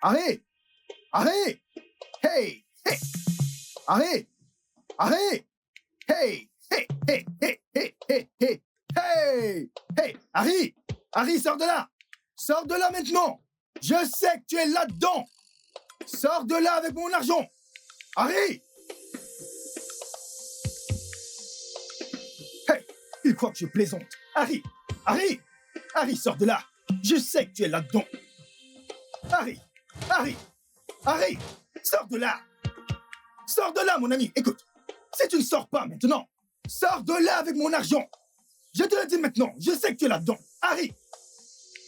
Harry! Harry! Hey! Hey! Harry! Harry! Hey! Hey! Hey! Hey! Hey! Hey! Hey! Hey! Hey! Harry! Harry, sors de là! Sors de là maintenant! Je sais que tu es là-dedans! Sors de là avec mon argent! Harry! Hey! Il croit que je plaisante! Harry! Harry! Harry, sors de là! Je sais que tu es là-dedans! Harry! Harry! Harry! Sors de là! Sors de là, mon ami! Écoute! Si tu ne sors pas maintenant, sors de là avec mon argent! Je te le dis maintenant, je sais que tu es là-dedans! Harry!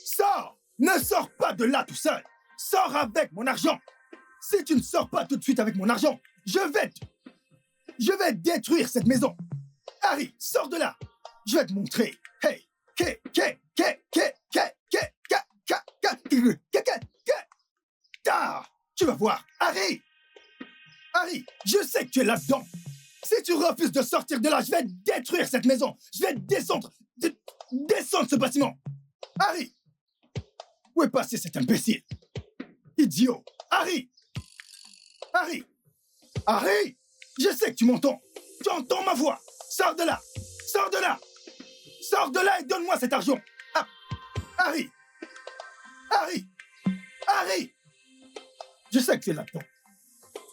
Sors! Ne sors pas de là tout seul! Sors avec mon argent! Si tu ne sors pas tout de suite avec mon argent, je vais détruire cette maison! Harry, sors de là! Je vais te montrer! Hey! Tu vas voir! Harry! Harry, je sais que tu es là-dedans! Si tu refuses de sortir de là, je vais détruire cette maison! Je vais descendre ce bâtiment! Harry! Où est passé cet imbécile? Idiot! Harry! Harry! Harry! Je sais que tu m'entends! Tu entends ma voix! Sors de là! Sors de là! Sors de là et donne-moi cet argent! Ah. Harry! Harry! Harry! Je sais que tu es là-dedans.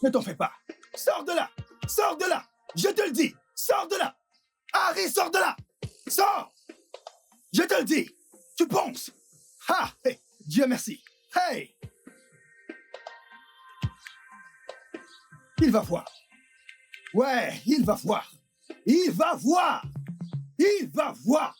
Ne t'en fais pas. Sors de là! Sors de là! Je te le dis! Sors de là! Harry, sors de là! Sors! Je te le dis! Tu penses? Ah! Hey! Dieu merci! Hey! Il va voir. Ouais, il va voir. Il va voir. Il va voir.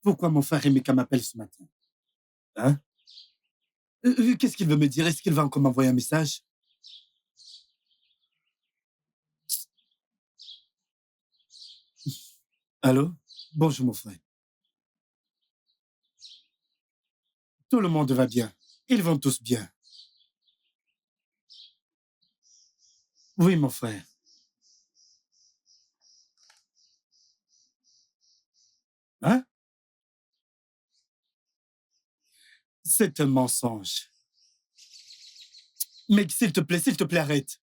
Pourquoi mon frère Emeka m'appelle ce matin? Hein? Qu'est-ce qu'il veut me dire? Est-ce qu'il va encore m'envoyer un message? Allô? Bonjour mon frère. Tout le monde va bien. Ils vont tous bien. Oui, mon frère. Hein? C'est un mensonge. Mais s'il te plaît, arrête.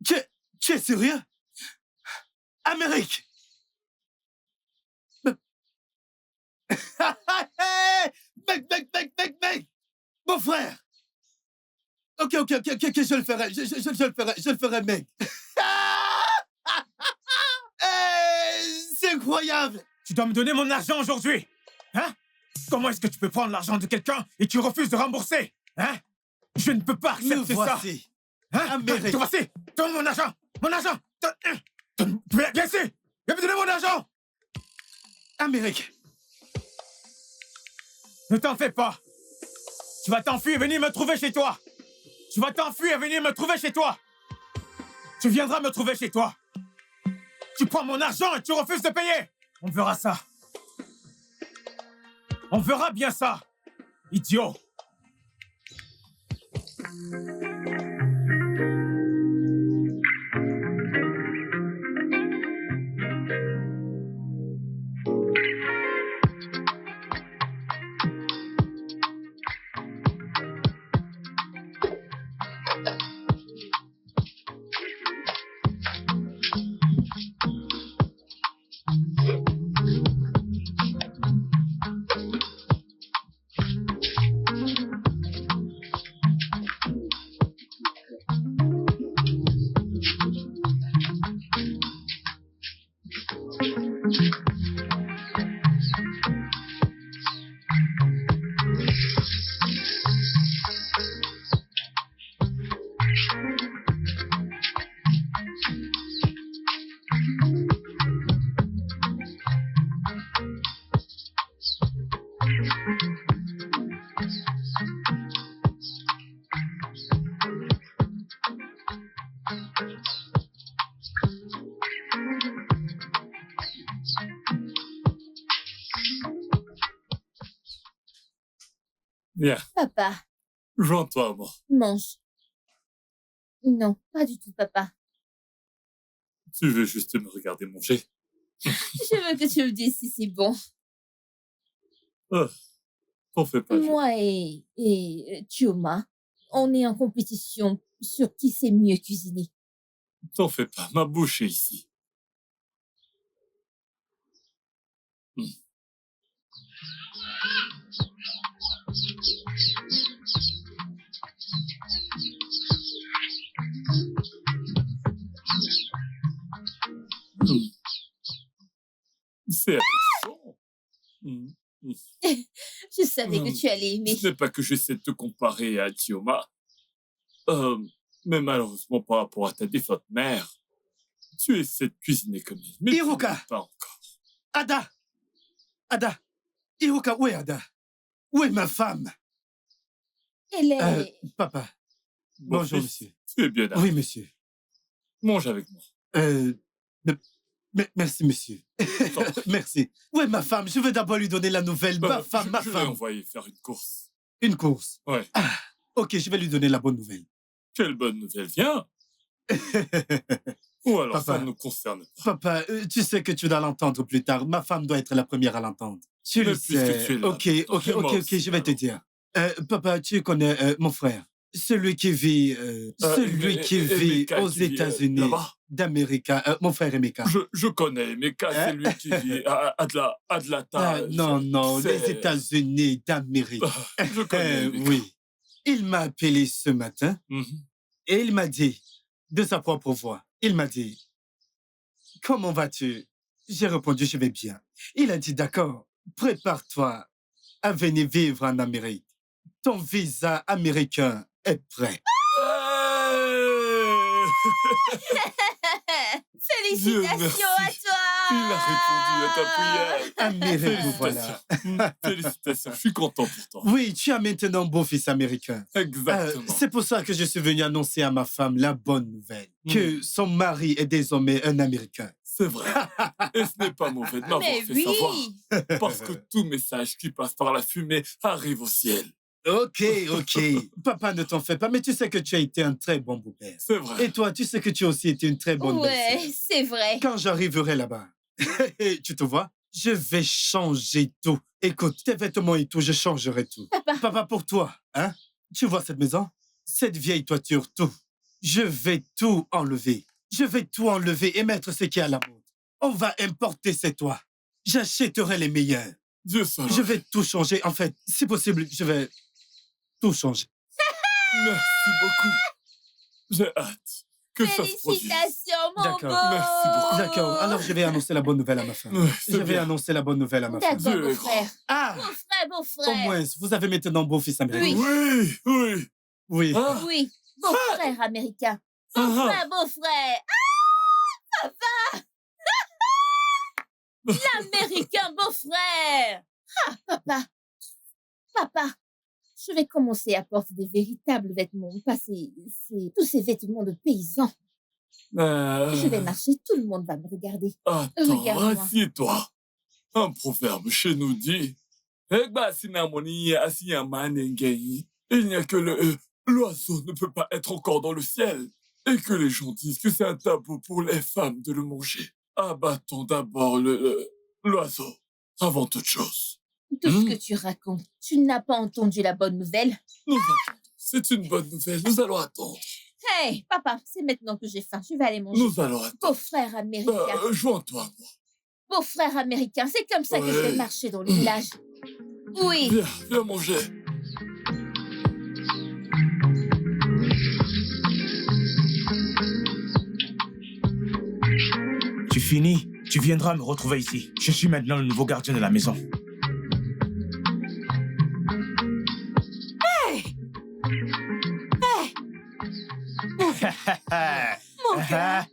Tu es sérieux? Amérique! Mec! Mon frère! Ok, je le ferai. Je le ferai, mec. C'est incroyable! Tu dois me donner mon argent aujourd'hui! Hein? Comment est-ce que tu peux prendre l'argent de quelqu'un et tu refuses de rembourser? Hein? Je ne peux pas accepter ça! Hein? Amérique! Te voici! Donne mon argent! Mon argent! Viens ici! Viens me donner mon argent! Amérique! Ne t'en fais pas! Tu vas t'enfuir et venir me trouver chez toi! Tu vas t'enfuir et venir me trouver chez toi! Tu viendras me trouver chez toi! Tu prends mon argent et tu refuses de payer! On verra ça! On verra bien ça! Idiot! Viens, Papa, joins-toi à moi. mange. Non, pas du tout, papa. Tu veux juste me regarder manger? Je veux que tu me dises si c'est bon. T'en fais pas. Moi et Chioma, on est en compétition sur qui sait mieux cuisiner. T'en fais pas. Ma bouche est ici. C'est appétissant. Je savais que tu allais aimer. Ce n'est pas que j'essaie de te comparer à Chioma. Mais malheureusement, par rapport à ta défunte mère, tu essaies de cuisiner comme elle. Mais Hiruka. tu n'aimes pas encore. Ada! Ada! Hiruka, où est Ada? Où est ma femme? Elle est... Papa. Mon Bonjour, fils, monsieur. Tu es bien là. Oui, monsieur. Mange avec moi. Merci, monsieur. Merci. Où est ma femme? Je veux d'abord lui donner la nouvelle. Ma femme. Je l'ai envoyé faire une course. Une course? Ouais. Ah, ok, je vais lui donner la bonne nouvelle. Quelle bonne nouvelle, viens. Ou alors Papa. ça ne nous concerne pas. Papa, tu sais que tu dois l'entendre plus tard. Ma femme doit être la première à l'entendre. Tu le Mais puisque sais. tu es là, Ok, moi je vais te aussi, dire. Papa, tu connais mon frère. Celui qui vit, Emeka aux qui vit, États-Unis là-bas. d'Amérique. Mon frère Emeka. Je connais, mais c'est lui qui vit à Atlanta. Non, C'est- les États-Unis d'Amérique. Je connais. Emeka. Oui. Il m'a appelé ce matin Mhm. et il m'a dit, de sa propre voix, il m'a dit, comment vas-tu? J'ai répondu, je vais bien. Il a dit, d'accord, prépare-toi à venir vivre en Amérique. Ton visa américain est prêt. Dieu Félicitations à merci. toi! Il a répondu à ta prière. Amérique, nous voilà. Félicitations, je suis content pour toi. Oui, tu as maintenant un beau-fils américain. Exactement. C'est pour ça que je suis venu annoncer à ma femme la bonne nouvelle, que son mari est désormais un Américain. C'est vrai. Et ce n'est pas mauvais de m'avoir Mais fait oui! savoir. Parce que tout message qui passe par la fumée arrive au ciel. Ok. Papa, ne t'en fais pas, mais tu sais que tu as été un très bon beau-père. C'est vrai. Et toi, tu sais que tu as aussi été une très bonne belle-sœur. Ouais, c'est vrai. Quand j'arriverai là-bas, tu te vois, je vais changer tout. Écoute, tes vêtements et tout, je changerai tout. Papa, pour toi, hein? Tu vois cette maison? Cette vieille toiture, tout. Je vais tout enlever. Je vais tout enlever et mettre ce qui est à la mode. On va importer ces toits. J'achèterai les meilleurs. Dieu seul. Je vais tout changer. En fait, si possible, je vais tout changer. Merci beaucoup. J'ai hâte que ça se produise. Félicitations, mon D'accord. beau! Merci beaucoup. D'accord, alors je vais annoncer la bonne nouvelle à ma femme. Ouais, c'est Je vais bien. annoncer la bonne nouvelle à ma femme. D'accord, Dieu beau est frère. Ah, Beau au frère. moins, vous avez maintenant un beau-fils américain. Oui. Oui. Oui. Ah, Oui, beau frère américain. Beau ah, frère, beau frère. Ah, papa! L'américain beau frère. Ah, papa, je vais commencer à porter des véritables vêtements, pas tous ces vêtements de paysans. Je vais marcher, tout le monde va me regarder. Attends, Regarde-moi. assieds-toi. Un proverbe chez nous dit Egba sinamoni asiyamanengeyi. Il n'y a que l'oiseau ne peut pas être encore dans le ciel. Et que les gens disent que c'est un tabou pour les femmes de le manger. Abattons d'abord l'oiseau avant toute chose. Tout ce que tu racontes, tu n'as pas entendu la bonne nouvelle? Nous attendons. C'est une bonne nouvelle. Nous allons attendre. Hey, papa, c'est maintenant que j'ai faim. Je vais aller manger. Nous allons attendre. Beau frère américain. Joins-toi à moi. Beau frère américain, c'est comme ça que je vais Ouais. marcher dans le village. Oui. Viens manger. Tu finis, tu viendras me retrouver ici. Je suis maintenant le nouveau gardien de la maison. Mon cœur.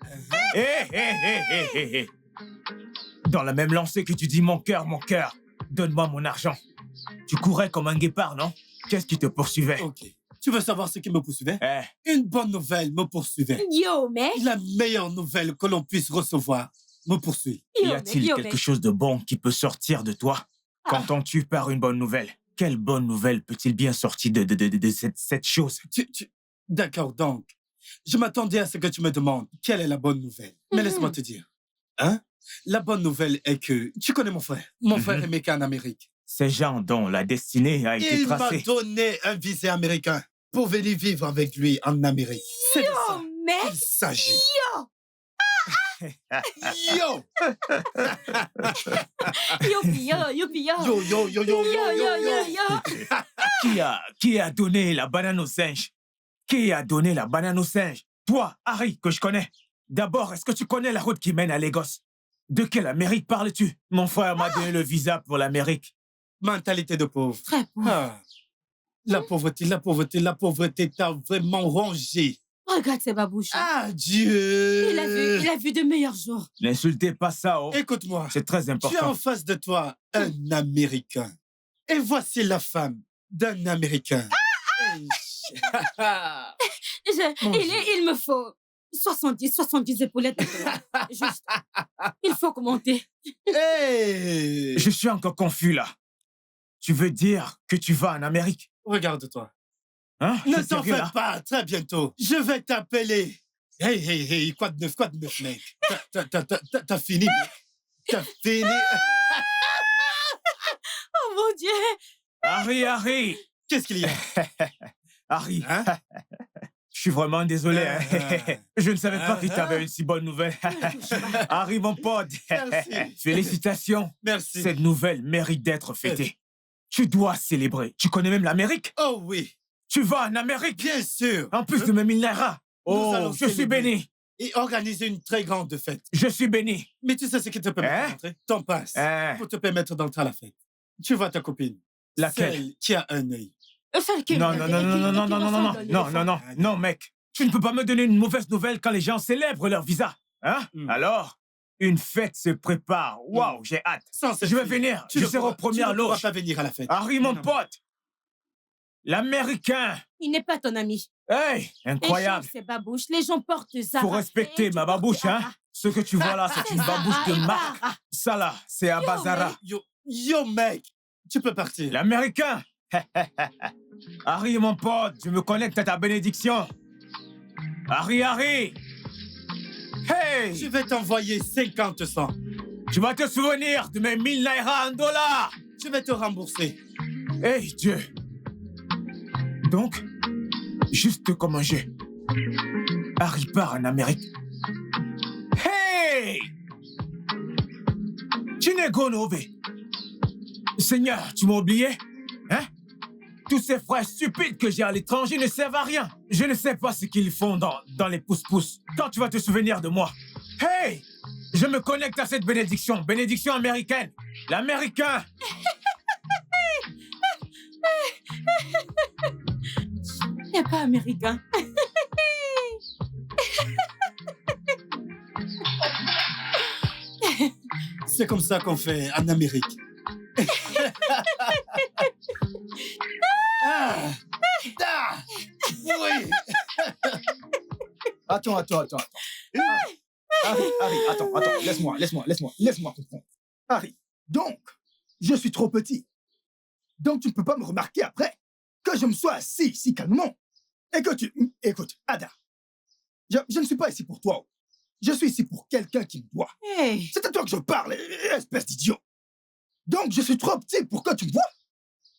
Hé. Dans la même lancée que tu dis mon cœur, donne-moi mon argent. Tu courais comme un guépard, non? Qu'est-ce qui te poursuivait? Ok. Tu veux savoir ce qui me poursuivait? Eh, Une bonne nouvelle me poursuivait. Yo, mec. La meilleure nouvelle que l'on puisse recevoir me poursuit. y a-t-il quelque chose de bon qui peut sortir de toi quand on tue par une bonne nouvelle? quelle bonne nouvelle peut-il bien sortir de cette chose? D'accord, donc, je m'attendais à ce que tu me demandes quelle est la bonne nouvelle. Mais laisse-moi te dire. Hein? La bonne nouvelle est que tu connais mon frère. Mon frère est méca en Amérique. Ces gens dont la destinée a été Il m'a tracée. donné un visa américain pour venir vivre avec lui en Amérique. C'est de ça mec! qu'il s'agit. Yo! Youpi, yo, youpi, yo! Yo, yo, yo, yo, Yo, yo, yo, yo, yo, yo! Qui a donné la banane au singe? Qui a donné la banane au singe? Toi, Harry, que je connais. D'abord, est-ce que tu connais la route qui mène à Lagos? De quelle Amérique parles-tu? Mon frère m'a donné le visa pour l'Amérique. Mentalité de pauvre. Très pauvre. Ah. La pauvreté t'a vraiment rongé. Regarde ces babouches. Ah, Dieu! Il a vu de meilleurs jours. N'insultez pas ça, oh. Écoute-moi, C'est très tu as important. en face de toi un Américain. Et voici la femme d'un Américain. Il me faut 70 épaulettes. Juste. Il faut commenter. Hey! Je suis encore confus, là. Tu veux dire que tu vas en Amérique? Regarde-toi. Hein? Ne T'es t'en sérieux, fais là? pas, très bientôt. Je vais t'appeler. Hey, quoi de neuf, mec? T'as fini, mec. T'as fini. Oh mon Dieu! Harry! Qu'est-ce qu'il y a? Harry, Hein? je suis vraiment désolé. Hein. Je ne savais pas que tu Ah. avais une si bonne nouvelle. Harry, mon pote. Merci. Félicitations. Merci. Cette nouvelle mérite d'être fêtée. Tu dois célébrer. Tu connais même l'Amérique? Oh oui, Tu vas en Amérique? bien sûr. En plus de mes 1000 naira. Oh, allons je suis célébrer. béni. Et organiser une très grande fête. Je suis béni. Mais tu sais ce qui te permet Hein? d'entrer? Ton passe. Hein? Pour te permettre d'entrer à la fête. Tu vois ta copine. Laquelle? Celle qui a un œil. Celle qui- Non, mec. Tu ne peux pas me donner une mauvaise nouvelle quand les gens célèbrent leur visa. Hein? Alors, une fête se prépare. Waouh, j'ai hâte. Sans cette Je vais fille, venir. tu Je ne serai pourras- aux premières Tu ne pourras loges. pas venir à la fête. Harry, mon Non. pote. L'Américain. Il n'est pas ton ami. Hey, incroyable. Échange ses babouches. Les gens portent ça. Faut respecter ma babouche, hein. Ce que tu vois là, c'est une babouche de marque. Ça là, c'est Abazara. Yo, mec, tu peux partir. L'Américain. Harry, mon pote, je me connecte à ta bénédiction. Harry. Hey, Je vais t'envoyer 50 cents. tu vas te souvenir de mes 1000 naira en dollars. Je vais te rembourser. Hey, Dieu. Donc, juste comme un jeu, Harry part en Amérique. Hey! Chinego Nove. Seigneur, tu m'as oublié? Hein? Tous ces frères stupides que j'ai à l'étranger ne servent à rien. Je ne sais pas ce qu'ils font dans les pouces-pouces. Quand tu vas te souvenir de moi. Hey! Je me connecte à cette bénédiction. Bénédiction américaine. L'Américain. Il n'est pas américain. C'est comme ça qu'on fait en Amérique. Oui. Attends. Harry, attends. Laisse-moi comprendre. Harry, donc, je suis trop petit. Donc, tu ne peux pas me remarquer après que je me sois assis ici calmement et que tu... Écoute, Ada, je ne suis pas ici pour toi. Je suis ici pour quelqu'un qui me doit. Hey. C'est à toi que je parle, espèce d'idiot. Donc, je suis trop petit pour que tu me vois.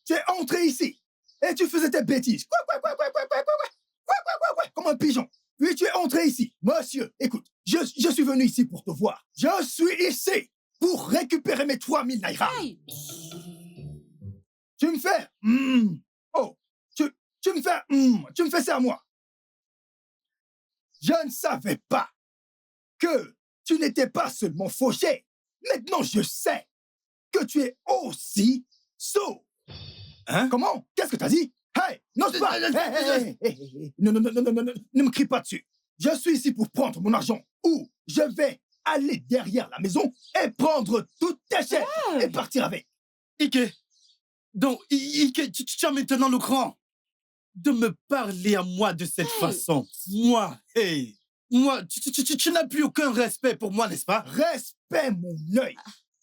Tu es entré ici et tu faisais tes bêtises. Quoi, comme un pigeon. Puis tu es entré ici. Monsieur, écoute, je suis venu ici pour te voir. Je suis ici pour récupérer mes 3000 naira. Hey. Tu me fais... Oh, tu me fais ça à moi. Je ne savais pas que tu n'étais pas seulement fauché. Maintenant, je sais que tu es aussi sot. Hein? Comment? Qu'est-ce que t'as dit? Hey, n'ose pas! Hey. Non, ne me crie pas dessus. Je suis ici pour prendre mon argent ou je vais aller derrière la maison et prendre toutes tes chaises et partir avec. Ike. Donc, Ike, tu as maintenant le cran de me parler à moi de cette façon. Moi, tu n'as plus aucun respect pour moi, n'est-ce pas? Respect mon œil.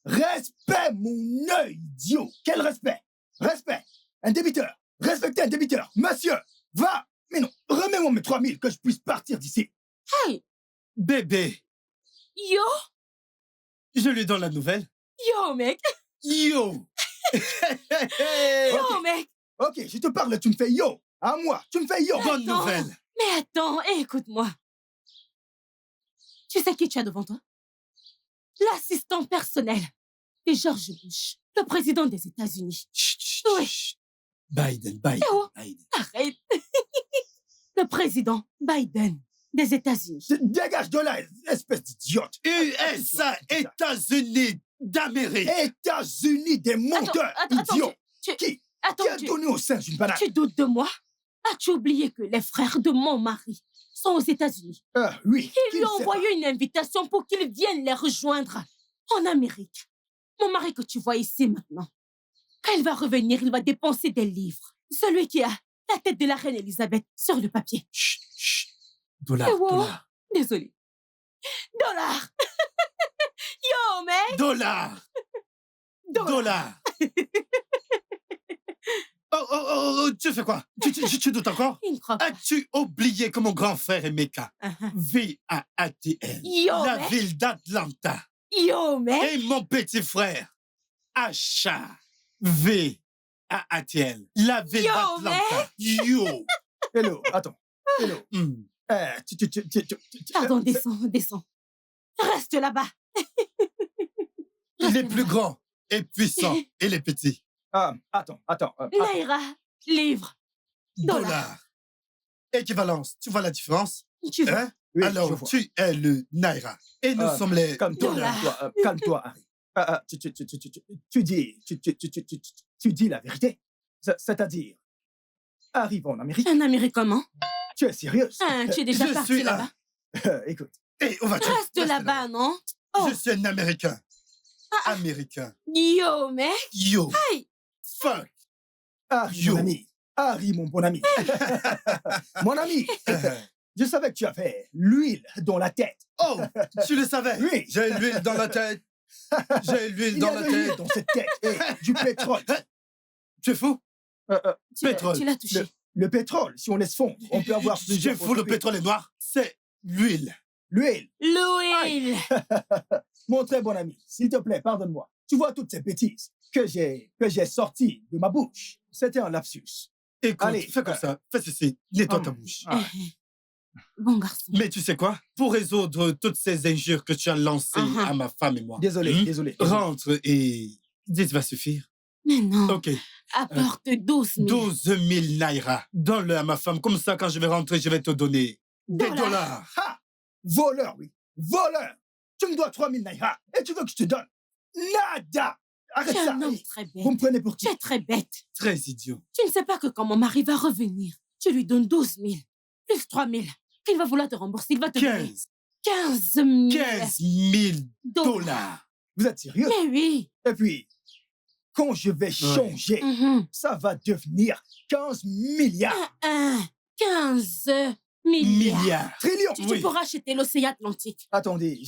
Respect mon œil, idiot. Quel respect? Respect. Un débiteur. Respectez un débiteur. Monsieur, va. Mais non, remets-moi mes 3000 que je puisse partir d'ici. Hey! Bébé, Yo! je lui donne la nouvelle. Yo, mec! Yo! Yo, mec! Ok, je te parle, tu me fais yo. À moi, tu me fais yo. Bonne Attends. nouvelle. Mais attends, écoute-moi. Tu sais qui tu as devant toi? L'assistant personnel de George Bush, le président des États-Unis. Chut, chut, Oui. chut. Biden, Biden, Eh oh. Biden. Arrête! Le président Biden des États-Unis. Dégage de là, espèce d'idiote. USA, États-Unis d'Amérique. États-Unis des monteurs, Attends, idiot. tu- Qui Attends, a donné au singe une banane? tu doutes de moi? As-tu oublié que les frères de mon mari sont aux États-Unis? Ah oui. Ils qui lui ne ont sait envoyé une invitation pour qu'il vienne les rejoindre en Amérique. Mon mari que tu vois ici maintenant, quand il va revenir, il va dépenser des livres. Celui qui a la tête de la reine Elisabeth sur le papier. Chut, chut. Dollar, Eh wow. dollar. Désolé. $. Yo, mec! Dollar. Dollar. Oh, tu fais quoi? Tu doutes encore? Il ne croit pas. As-tu oublié que mon grand frère est Mecca? Vit à ATL, Yo, la mec! ville d'Atlanta. Yo, mec! Et mon petit frère, Acha, vit à ATL, la ville Yo, d'Atlanta. Yo! Hello, attends. Hello. Hmm. Pardon, descends. Reste là-bas. Il est plus grand et puissant et les petits. Attends. Naira, livre, Dollar. Équivalence, tu vois la différence? tu veux. Hein? Oui, je Alors, vois. tu es le Naira. Et nous sommes les Calme-toi, Dollar. calme-toi, Harry. Tu dis la vérité. C'est-à-dire, arrive en Amérique, Un Américain comment? tu es sérieuse. Tu es déjà je parti suis là-bas. Écoute, Et où vas-tu? Reste là-bas, non? Oh. Je suis un Américain. Américain. Yo, mec! Yo. Hey! Fuck. Harry, Yo. mon ami. Harry, mon bon ami. Mon ami, je savais que tu avais l'huile dans la tête. Oh, tu le savais? Oui. J'ai l'huile dans la tête. J'ai l'huile Il y dans a la de l'huile tête. dans cette tête et du pétrole. Tu es fou? Tu l'as touché. Le pétrole, si on laisse fondre, on peut avoir Tu es plusieurs fou, le produits. pétrole est noir? C'est l'huile. L'huile. L'huile! Mon très bon ami, s'il te plaît, pardonne-moi. Tu vois toutes ces bêtises que j'ai sorties de ma bouche. C'était un lapsus. Écoute, Allez, fais comme ça. Fais ceci. Nettoie ta bouche. Ah. Bon garçon. Mais tu sais quoi? Pour résoudre toutes ces injures que tu as lancées à ma femme et moi, Désolé, désolé. rentre et 10 va suffire. Mais non. OK. Apporte 12 000. 12 000 naira. Donne-le à ma femme. Comme ça, quand je vais rentrer, je vais te donner des Dollars. dollars. Ha! Voleur, oui. Voleur. Tu me dois 3000 naira et tu veux que je te donne nada. Arrête Tu es ça. un homme très bête. Vous me prenez pour qui? Tu es très bête. Très idiot. Tu ne sais pas que quand mon mari va revenir, tu lui donnes 12 000, plus 3 000, qu'il va vouloir te rembourser. Il va te donner 15 000 15 000 dollars. Vous êtes sérieux? Mais oui. Et puis, quand je vais changer, Mhm. ça va devenir 15 milliards. 15 milliards. Milliards. Trillions. Tu Oui. pourras acheter l'océan Atlantique. Attendez,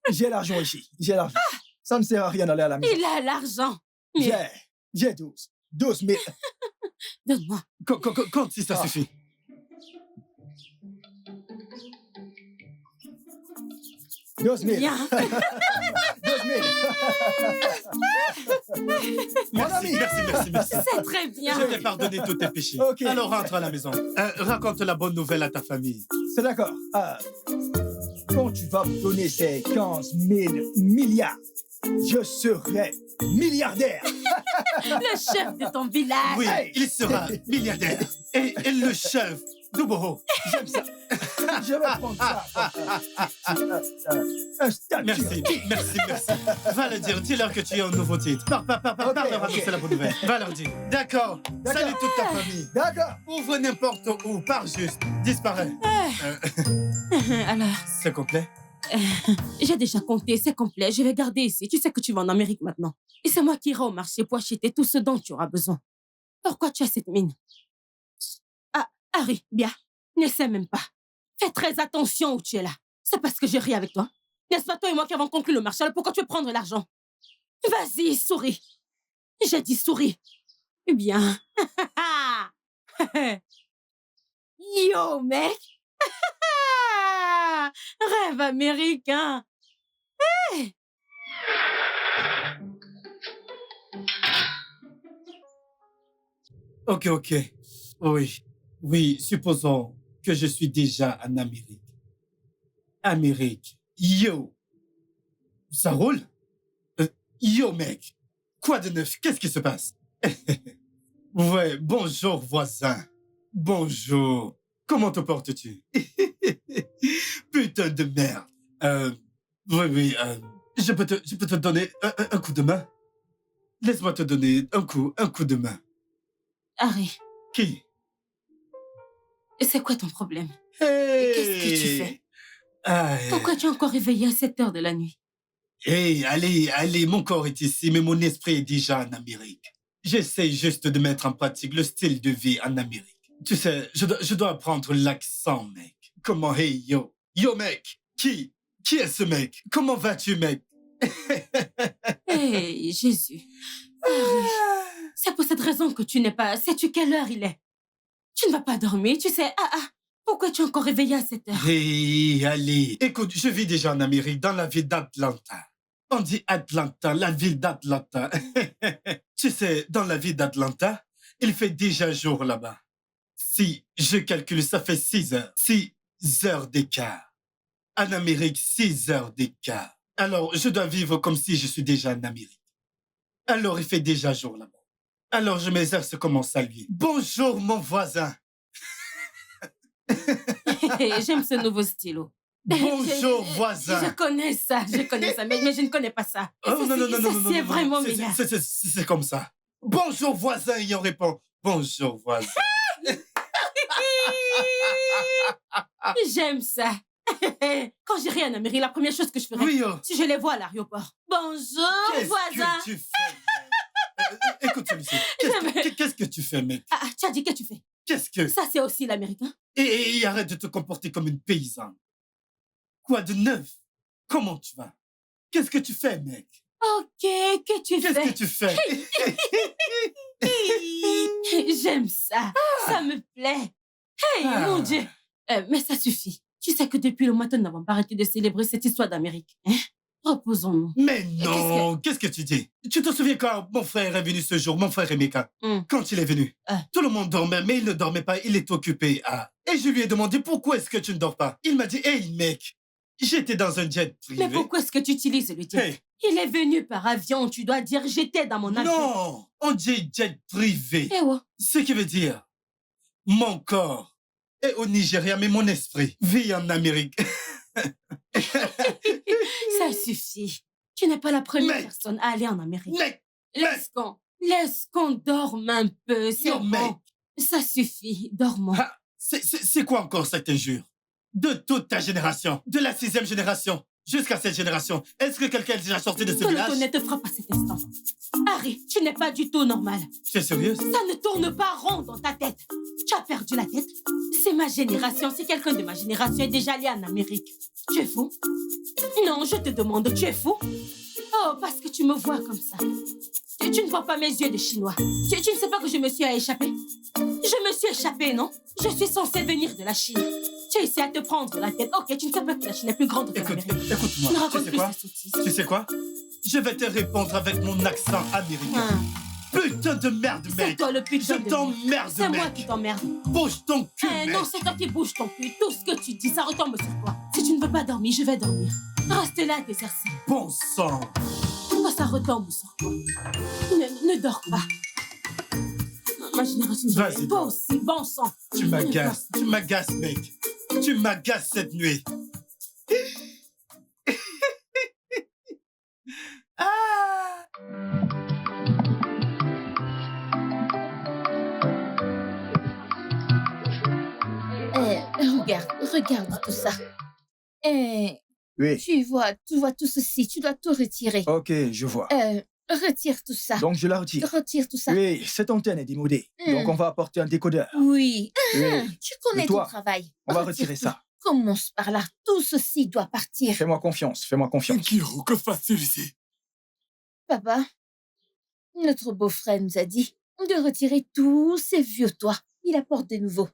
j'ai l'argent ici. J'ai l'argent. Ça ne sert à rien d'aller à la maison. Il a l'argent. Mais J'ai 12 000. donne-moi. Compte si ça Ah. suffit. Douze mille. Bien. 12 000. Mon ami. Merci. C'est très bien. Je t'ai pardonné tous tes péchés. Ok. Alors rentre à la maison. Raconte la bonne nouvelle à ta famille. C'est d'accord. Quand tu vas me donner ces 15 000 milliards, je serai milliardaire. Le chef de ton village. Oui, Hey. il sera milliardaire. Et le chef d'Uboho. J'aime ça. Je vais prendre ça. Un statut. Merci. Va leur dire, dis-leur que tu es un nouveau titre. Parle leur annoncer la bonne nouvelle. Va leur dire. D'accord. Salut toute ta famille. D'accord. Ouvre n'importe où, pars juste, disparaît. Alors, C'est complet? j'ai déjà compté, c'est complet. Je vais garder ici. Tu sais que tu vas en Amérique maintenant. Et c'est moi qui irai au marché pour acheter tout ce dont tu auras besoin. Pourquoi tu as cette mine? Ah, Harry, bien. Ne sais même pas. Fais très attention où tu es là. C'est parce que je ris avec toi. N'est-ce pas toi et moi qui avons conclu le marché? Alors pourquoi tu veux prendre l'argent? Vas-y, souris. J'ai dit souris. Eh bien. Yo, mec. Rêve américain. Hey. Ok. Oui, supposons que je suis déjà en Amérique. Amérique. Yo. Ça roule? Yo, mec. Quoi de neuf? Qu'est-ce qui se passe? Ouais, bonjour, voisin. Bonjour. Comment te portes-tu? Putain de merde. Oui, je peux te donner un coup de main? Laisse-moi te donner un coup de main. Harry, Qui? c'est quoi ton problème? Hey! Qu'est-ce que tu fais? Aïe. Pourquoi tu es encore réveillé à cette heure de la nuit? Hey, allez, mon corps est ici, mais mon esprit est déjà en Amérique. J'essaie juste de mettre en pratique le style de vie en Amérique. Tu sais, je dois apprendre l'accent, mec. Comment, hey, yo. Yo, mec. Qui est ce mec? Comment vas-tu, mec? Hey, Jésus. Harry, c'est pour cette raison que tu n'es pas... Sais-tu quelle heure il est? Tu ne vas pas dormir, tu sais. Pourquoi tu es encore réveillé à cette heure? Hey, allez. Écoute, je vis déjà en Amérique, dans la ville d'Atlanta. On dit Atlanta, la ville d'Atlanta. Tu sais, dans la ville d'Atlanta, il fait déjà jour là-bas. Si je calcule, ça fait 6 heures. 6 heures d'écart. En Amérique, 6 heures d'écart. Alors, je dois vivre comme si je suis déjà en Amérique. Alors, il fait déjà jour là-bas. Alors, je m'exerce comme on salue. Bonjour, mon voisin. J'aime ce nouveau stylo. Bonjour, voisin. Je connais ça, mais je ne connais pas ça. Oh, non, C'est vraiment meilleur. C'est comme ça. Bonjour, voisin, et on répond. Bonjour, voisin. J'aime ça. Quand j'irai en Amérique, la première chose que je ferai, Oui, si je les vois à l'aéroport. Bonjour, voisin. Qu'est-ce que tu fais? Écoute celui-ci. Qu'est-ce que tu fais, mec? Tu as dit que tu fais? Qu'est-ce que... Ça, c'est aussi l'américain. Et arrête de te comporter comme une paysanne. Quoi de neuf? Comment tu vas? Qu'est-ce que tu fais, mec? Ok, que tu fais? Qu'est-ce que tu fais? J'aime ça. Ça me plaît. Hey, mon Dieu. Mais ça suffit. Tu sais que depuis le matin, nous n'avons pas arrêté de célébrer cette histoire d'Amérique. Hein? Reposons-nous. Mais non, qu'est-ce que tu dis? Tu te souviens quand mon frère est venu ce jour, mon frère Emeka? Quand il est venu, tout le monde dormait, mais il ne dormait pas, il est occupé. Et je lui ai demandé, pourquoi est-ce que tu ne dors pas? Il m'a dit, hey mec, j'étais dans un jet privé. Mais pourquoi est-ce que tu utilises le jet? Hey. Il est venu par avion, tu dois dire, j'étais dans mon avion. Non, on dit jet privé. Eh ouais. Ce qui veut dire, mon corps est au Nigeria, mais mon esprit vit en Amérique. Ça suffit. Tu n'es pas la première personne à aller en Amérique. Laisse qu'on dorme un peu, c'est bon. Ça suffit, dormons. C'est quoi encore cette injure? De toute ta génération, de la 6e génération jusqu'à cette génération, est-ce que quelqu'un est déjà sorti de ce village? Ne te frappe à cet instant. Harry, tu n'es pas du tout normal. Tu es sérieuse? Ça ne tourne pas rond dans ta tête. Tu as perdu la tête. C'est ma génération. Si quelqu'un de ma génération est déjà allé en Amérique, tu es fou? Non, je te demande, tu es fou? Oh, parce que tu me vois comme ça. Tu ne vois pas mes yeux de chinois. Tu ne sais pas que je me suis échappée? Je me suis échappée, non? Je suis censée venir de la Chine. Tu essaies à te prendre la tête. Ok, tu ne sais pas que la Chine est plus grande que l'Amérique. Écoute-moi, tu sais quoi? Je vais te répondre avec mon accent américain. Putain de merde, mec! C'est toi le putain de merde. Je t'emmerde, mec! C'est moi qui t'emmerde. Bouge ton cul, mec! Non, c'est toi qui bouges ton cul. Tout ce que tu dis, ça retombe sur toi. Si tu ne veux pas dormir, je vais dormir. Reste là, t'exercer. Bon sang! Quand ça retombe sur toi, ne dors pas. Ma génération, vas-y. Toi aussi, bon sang. Tu m'agaces, mec. Tu m'agaces cette nuit. Regarde tout ça. Oui. Tu vois tout ceci, tu dois tout retirer. Ok, je vois. Retire tout ça. Donc je la retire. Retire tout ça. Oui, cette antenne est démodée. Donc on va apporter un décodeur. Oui. Oui. Tu connais Et toi, ton travail. on va Retire retirer tout. ça. Commence par là. Tout ceci doit partir. Fais-moi confiance, fais-moi confiance. Kiro, que facile ici. Papa, notre beau-frère nous a dit, de retirer tous ces vieux toits. Il apporte des nouveaux.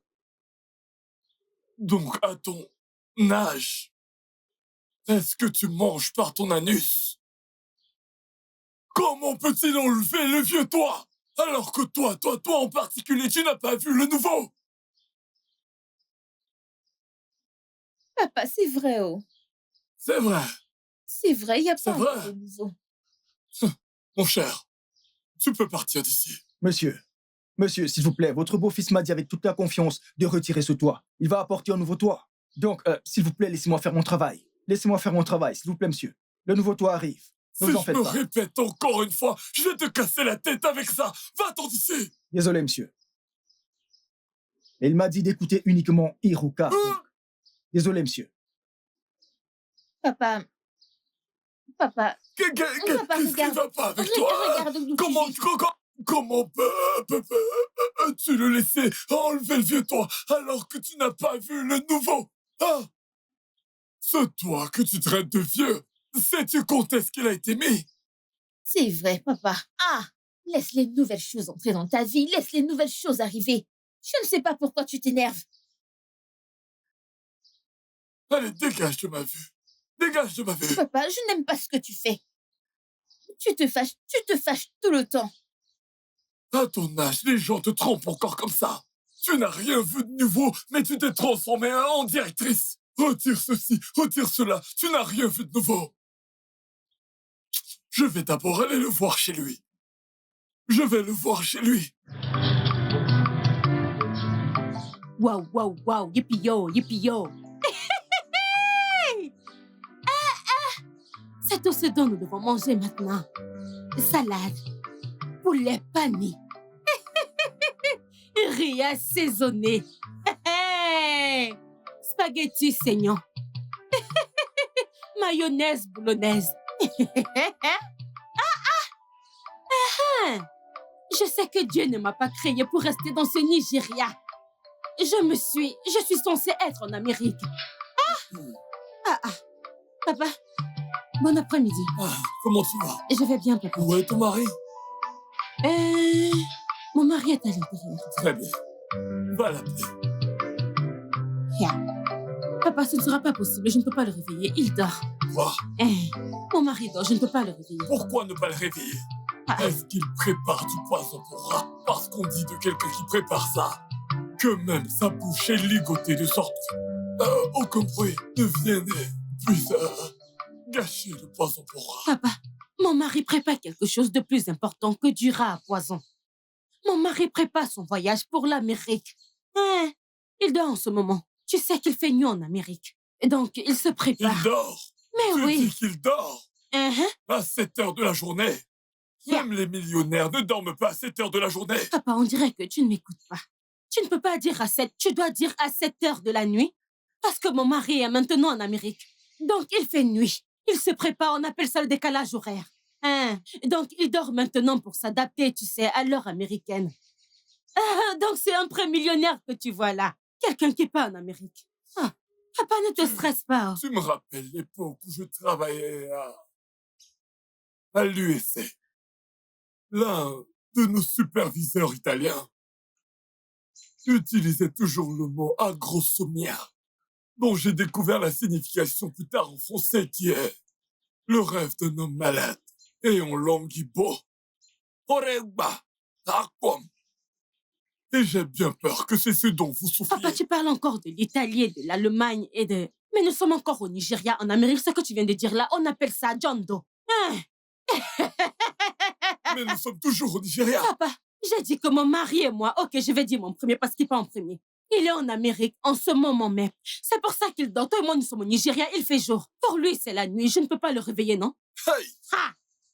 Donc, à ton âge, est-ce que tu manges par ton anus? Comment peut-il enlever le vieux toit alors que toi en particulier, tu n'as pas vu le nouveau? Papa, c'est vrai, oh. C'est vrai, C'est vrai, il n'y a C'est pas vrai. encore de nouveau. mon cher. Tu peux partir d'ici. Monsieur, s'il vous plaît, votre beau-fils m'a dit avec toute la confiance de retirer ce toit. Il va apporter un nouveau toit. Donc, s'il vous plaît, laissez-moi faire mon travail. Laissez-moi faire mon travail, s'il vous plaît, monsieur. Le nouveau toit arrive. Ne Si vous en je faites me pas. répète encore une fois, je vais te casser la tête avec ça. Va-t'en d'ici. Désolé, monsieur. Il m'a dit d'écouter uniquement Hiruka. donc. Désolé, monsieur. Papa, Papa, Qu'est-ce qui va pas avec toi? regarde d'où tu Comment, viens. comment peux-tu le laisser enlever le vieux toit alors que tu n'as pas vu le nouveau? Hein? Ce toit que tu traites de vieux, sais-tu quand est-ce qu'il a été mis? C'est vrai, papa. Ah, laisse les nouvelles choses entrer dans ta vie. Laisse les nouvelles choses arriver. Je ne sais pas pourquoi tu t'énerves. Allez, dégage de ma vue. Dégage de ma vue. Papa, je n'aime pas ce que tu fais. Tu te fâches tout le temps. À ton âge, les gens te trompent encore comme ça. Tu n'as rien vu de nouveau, mais tu t'es transformée en directrice. Retire ceci, retire cela. Tu n'as rien vu de nouveau. Je vais d'abord aller le voir chez lui. Je vais le voir chez lui. Waouh, waouh, waouh, yippee yo, yippee yo. C'est tout ce dont nous devons manger maintenant. Salade, poulet pané, riz assaisonné, spaghetti saignant, mayonnaise boulonnaise. Je sais que Dieu ne m'a pas créé pour rester dans ce Nigeria. Je suis censée être en Amérique. Papa, bon après-midi. Ah, comment tu vas? Je vais bien, papa. Où est ton mari? Mon mari est à l'intérieur. Très bien. Va l'appeler. Papa, ce ne sera pas possible. Je ne peux pas le réveiller. Il dort. Quoi? Mon mari dort. Je ne peux pas le réveiller. Pourquoi ne pas le réveiller? Ah. Est-ce qu'il prépare du poison pour rat? Parce qu'on dit de quelqu'un qui prépare ça que même sa bouche est ligotée de sorte aucun bruit ne vienne et puisse gâcher le poison pour rat. Papa, mon mari prépare quelque chose de plus important que du rat à poison. Mon mari prépare son voyage pour l'Amérique. Il dort en ce moment. Tu sais qu'il fait nuit en Amérique. Donc, il se prépare. Il dort. Mais Tu oui. dis qu'il dort à 7 heures de la journée. Même les millionnaires ne dorment pas à 7 heures de la journée. Papa, on dirait que tu ne m'écoutes pas. Tu ne peux pas dire à 7, tu dois dire à 7 heures de la nuit. Parce que mon mari est maintenant en Amérique. Donc, il fait nuit. Il se prépare, on appelle ça le décalage horaire. Donc, il dort maintenant pour s'adapter, tu sais, à l'heure américaine. Donc, c'est un pré-millionnaire que tu vois là. Quelqu'un qui n'est pas en Amérique. Papa, ne te stresse pas. Tu me rappelles l'époque où je travaillais à l'USC. L'un de nos superviseurs italiens utilisait toujours le mot agrosomia, dont j'ai découvert la signification plus tard en français, qui est le rêve d'un homme malade et en languibo. Oregba, taquam. Et j'ai bien peur que c'est ce dont vous souffriez. Papa, tu parles encore de l'Italie, de l'Allemagne et de... Mais nous sommes encore au Nigeria, en Amérique. Ce que tu viens de dire là, on appelle ça John Doe. Mais nous sommes toujours au Nigeria. Papa, j'ai dit que mon mari et moi... Ok, je vais dire mon premier parce qu'il n'est pas en premier. Il est en Amérique en ce moment même. C'est pour ça qu'il dort. Toi et moi, nous sommes au Nigeria, il fait jour. Pour lui, c'est la nuit. Je ne peux pas le réveiller, non? Hey,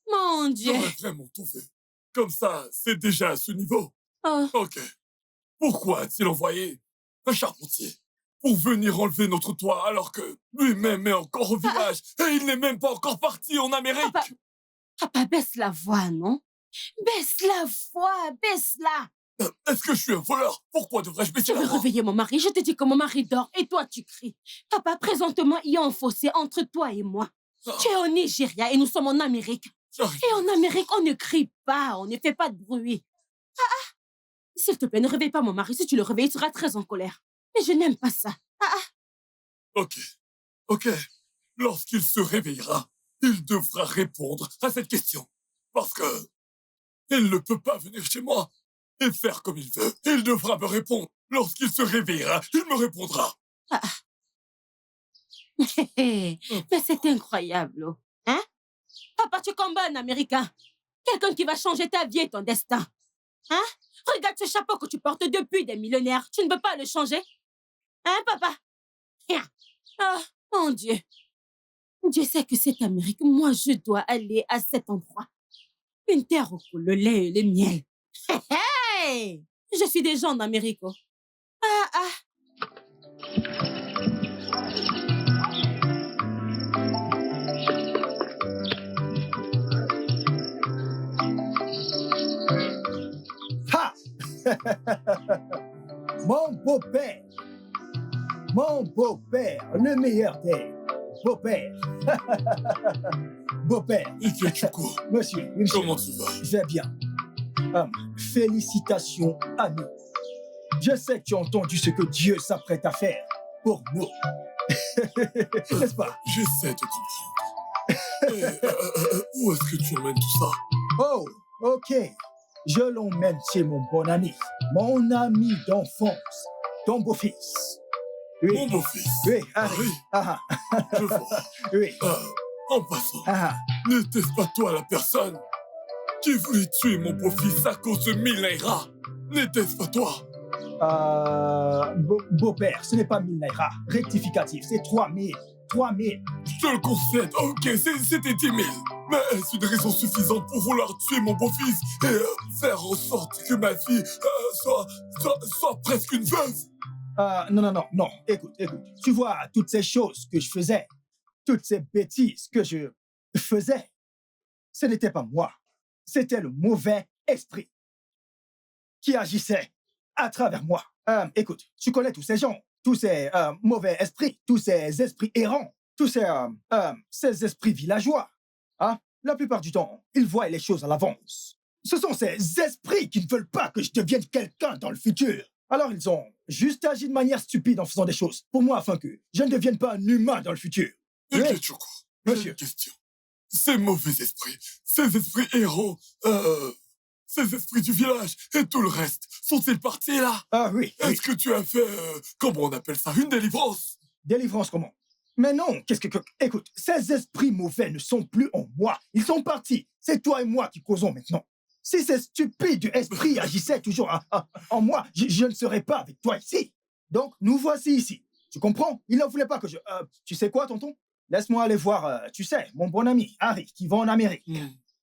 Mon Dieu. j'aurais vraiment tout fait. Comme ça, c'est déjà à ce niveau. Oh. Ok. Pourquoi a-t-il envoyé un charpentier pour venir enlever notre toit alors que lui-même est encore au village et il n'est même pas encore parti en Amérique? Papa, baisse la voix, non? Baisse la voix, baisse-la. Est-ce que je suis un voleur? Pourquoi devrais-je baisser Tu la veux voix? réveiller mon mari? Je te dis que mon mari dort et toi, tu cries. Papa, présentement, il y a un fossé entre toi et moi. Tu es au Nigeria et nous sommes en Amérique. J'arrive. Et en Amérique, on ne crie pas, on ne fait pas de bruit. S'il te plaît, ne réveille pas mon mari. Si tu le réveilles, il sera très en colère. Mais je n'aime pas ça. Ok. Lorsqu'il se réveillera, il devra répondre à cette question. Parce que il ne peut pas venir chez moi et faire comme il veut. Il devra me répondre. Lorsqu'il se réveillera, il me répondra. Mais c'est incroyable. Oh. Hein? Papa, tu combats un Américain. Quelqu'un qui va changer ta vie et ton destin. Hein? Regarde ce chapeau que tu portes depuis des millénaires. Tu ne peux pas le changer? Hein, papa? Oh, mon Dieu. Dieu sait que cette Amérique, moi, je dois aller à cet endroit. Une terre où coule le lait et le miel. Hey! Je suis déjà en Amérique. Oh. Ha! Mon beau-père. Mon beau-père, le meilleur des beaux-pères. Beau-père. Ikechukwu, Monsieur, oui, monsieur. comment tu vas? Je vais bien. Félicitations à nous. Je sais que tu as entendu ce que Dieu s'apprête à faire pour nous. N'est-ce pas? J'essaie de comprendre. Où est-ce que tu emmènes tout ça? Oh, ok. Je l'emmène chez mon bon ami d'enfance, ton beau-fils. Oui. Mon beau-fils. Oui, Harry. Harry, Ah, je vois. oui. En passant, Ah, n'était-ce pas toi la personne qui voulait tuer mon beau-fils à cause de 1000 naira? N'était-ce pas toi? beau-père, ce n'est pas 1000 naira. Rectificatif, c'est 3000. 3000. Je te le concède. Ok, c'était 10 000. Mais est-ce une raison suffisante pour vouloir tuer mon beau-fils et faire en sorte que ma fille soit presque une veuve? Non. Écoute. Tu vois, toutes ces choses que je faisais, toutes ces bêtises que je faisais, ce n'était pas moi. C'était le mauvais esprit qui agissait à travers moi. Écoute, tu connais tous ces gens, tous ces mauvais esprits, tous ces esprits errants, tous ces esprits villageois. Hein? La plupart du temps, ils voient les choses à l'avance. Ce sont ces esprits qui ne veulent pas que je devienne quelqu'un dans le futur. Alors ils ont juste agi de manière stupide en faisant des choses pour moi afin que je ne devienne pas un humain dans le futur. Oui. Ikechukwu, j'ai Monsieur. une question. Ces mauvais esprits, ces esprits errants, ces esprits du village et tout le reste, sont-ils partis là? Ah oui. Est-ce que tu as fait, comment on appelle ça, une délivrance? Délivrance comment? Mais non, Écoute, ces esprits mauvais ne sont plus en moi. Ils sont partis. C'est toi et moi qui causons maintenant. Si ces stupides esprits agissaient toujours en moi, je ne serais pas avec toi ici. Donc, nous voici ici. Tu comprends? Il ne voulait pas que je... tu sais quoi, tonton? Laisse-moi aller voir, tu sais, mon bon ami, Harry, qui va en Amérique.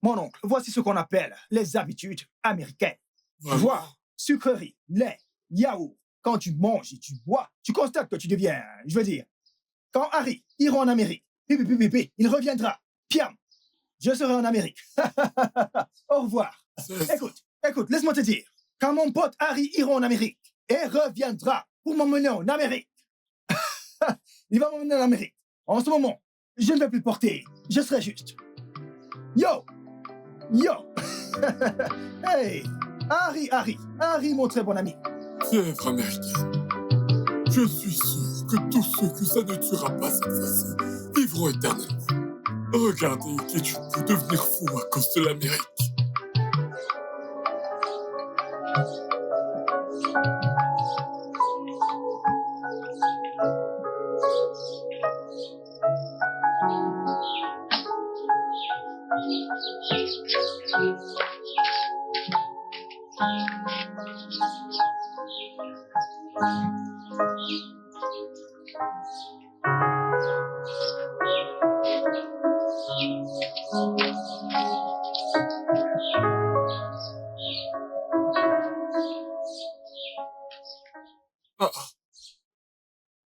Mon oncle, voici ce qu'on appelle les habitudes américaines. Tu vois, sucrerie, lait, yaourt. Quand tu manges et tu bois, tu constates que tu deviens, je veux dire, quand Harry ira en Amérique, il reviendra. Piam, je serai en Amérique. Au revoir. Écoute, laisse-moi te dire. Quand mon pote Harry ira en Amérique et reviendra pour m'emmener en Amérique, il va m'emmener en Amérique. En ce moment, je ne vais plus porter. Je serai juste. Yo! Hey! Harry, mon très bon ami. Fièvre américaine. Je suis sûr que tous ceux que ça ne tuera pas cette fois-ci vivront éternellement. Regardez Ikechukwu devenir fou à cause de l'Amérique.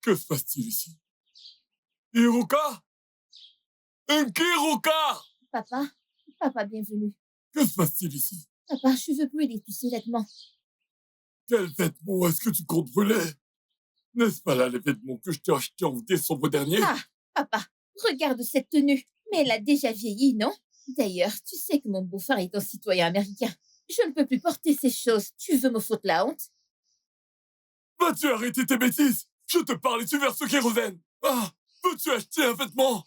Que se passe-t-il ici? Hiruka? Nkiruka! Papa, bienvenue. Que se passe-t-il ici? Papa, je veux brûler tous ces vêtements. Quels vêtements est-ce que tu comptes brûler? N'est-ce pas là les vêtements que je t'ai achetés en décembre dernier? Ah, papa, regarde cette tenue. Mais elle a déjà vieilli, non? D'ailleurs, tu sais que mon beau-frère est un citoyen américain. Je ne peux plus porter ces choses. Tu veux me foutre la honte? Vas-tu arrêter tes bêtises? Je te parle et tu verses ce kérosène. Ah, veux-tu acheter un vêtement?